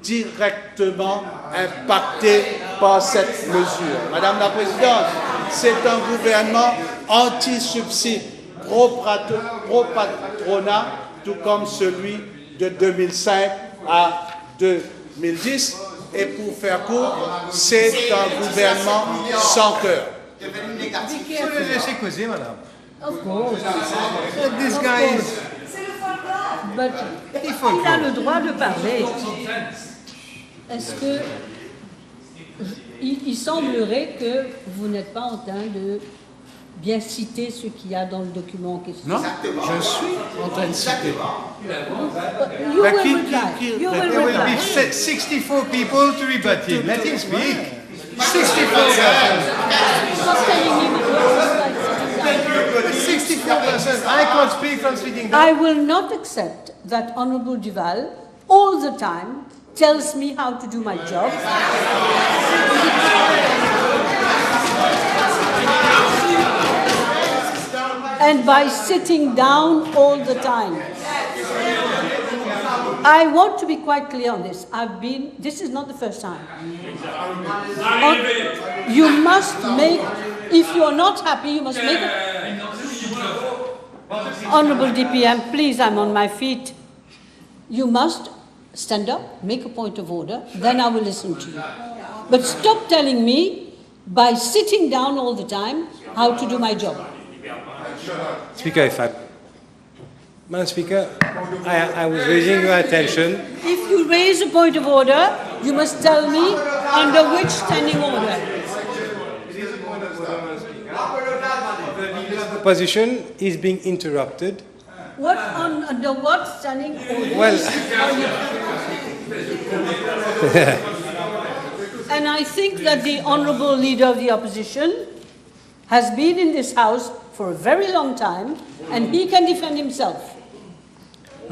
directement impactés par cette mesure. Madame la Présidente, c'est un gouvernement anti-subside, pro-patronat, tout comme celui de 2005 à 2010. Et pour faire court, c'est un gouvernement sans cœur. Vous le laissez causer, madame. Of course. This guy is... But il a le droit de parler. Est-ce que il semblerait que vous n'êtes pas en train de bien citer ce qu'il y a dans le document en question? Non, je suis en train de citer. You will reply. You will There will reply. be 64 people to rebut him. Let him speak. 64 persons. I can't speak from sitting down. I will not accept that Honorable Duval all the time tells me how to do my job. And by sitting down all the time. I want to be quite clear on this. This is not the first time. You must make, if you are not happy, you must make it. Honorable DPM, please, I'm on my feet. You must stand up, make a point of order, then I will listen to you. But stop telling me, by sitting down all the time, how to do my job. Speaker, if I... Madam Speaker, I was raising your attention. If you raise a point of order, you must tell me under which standing order. The position is being interrupted. What under what standing order? Well, and I think that the honourable leader of the opposition has been in this house for a very long time, and he can defend himself.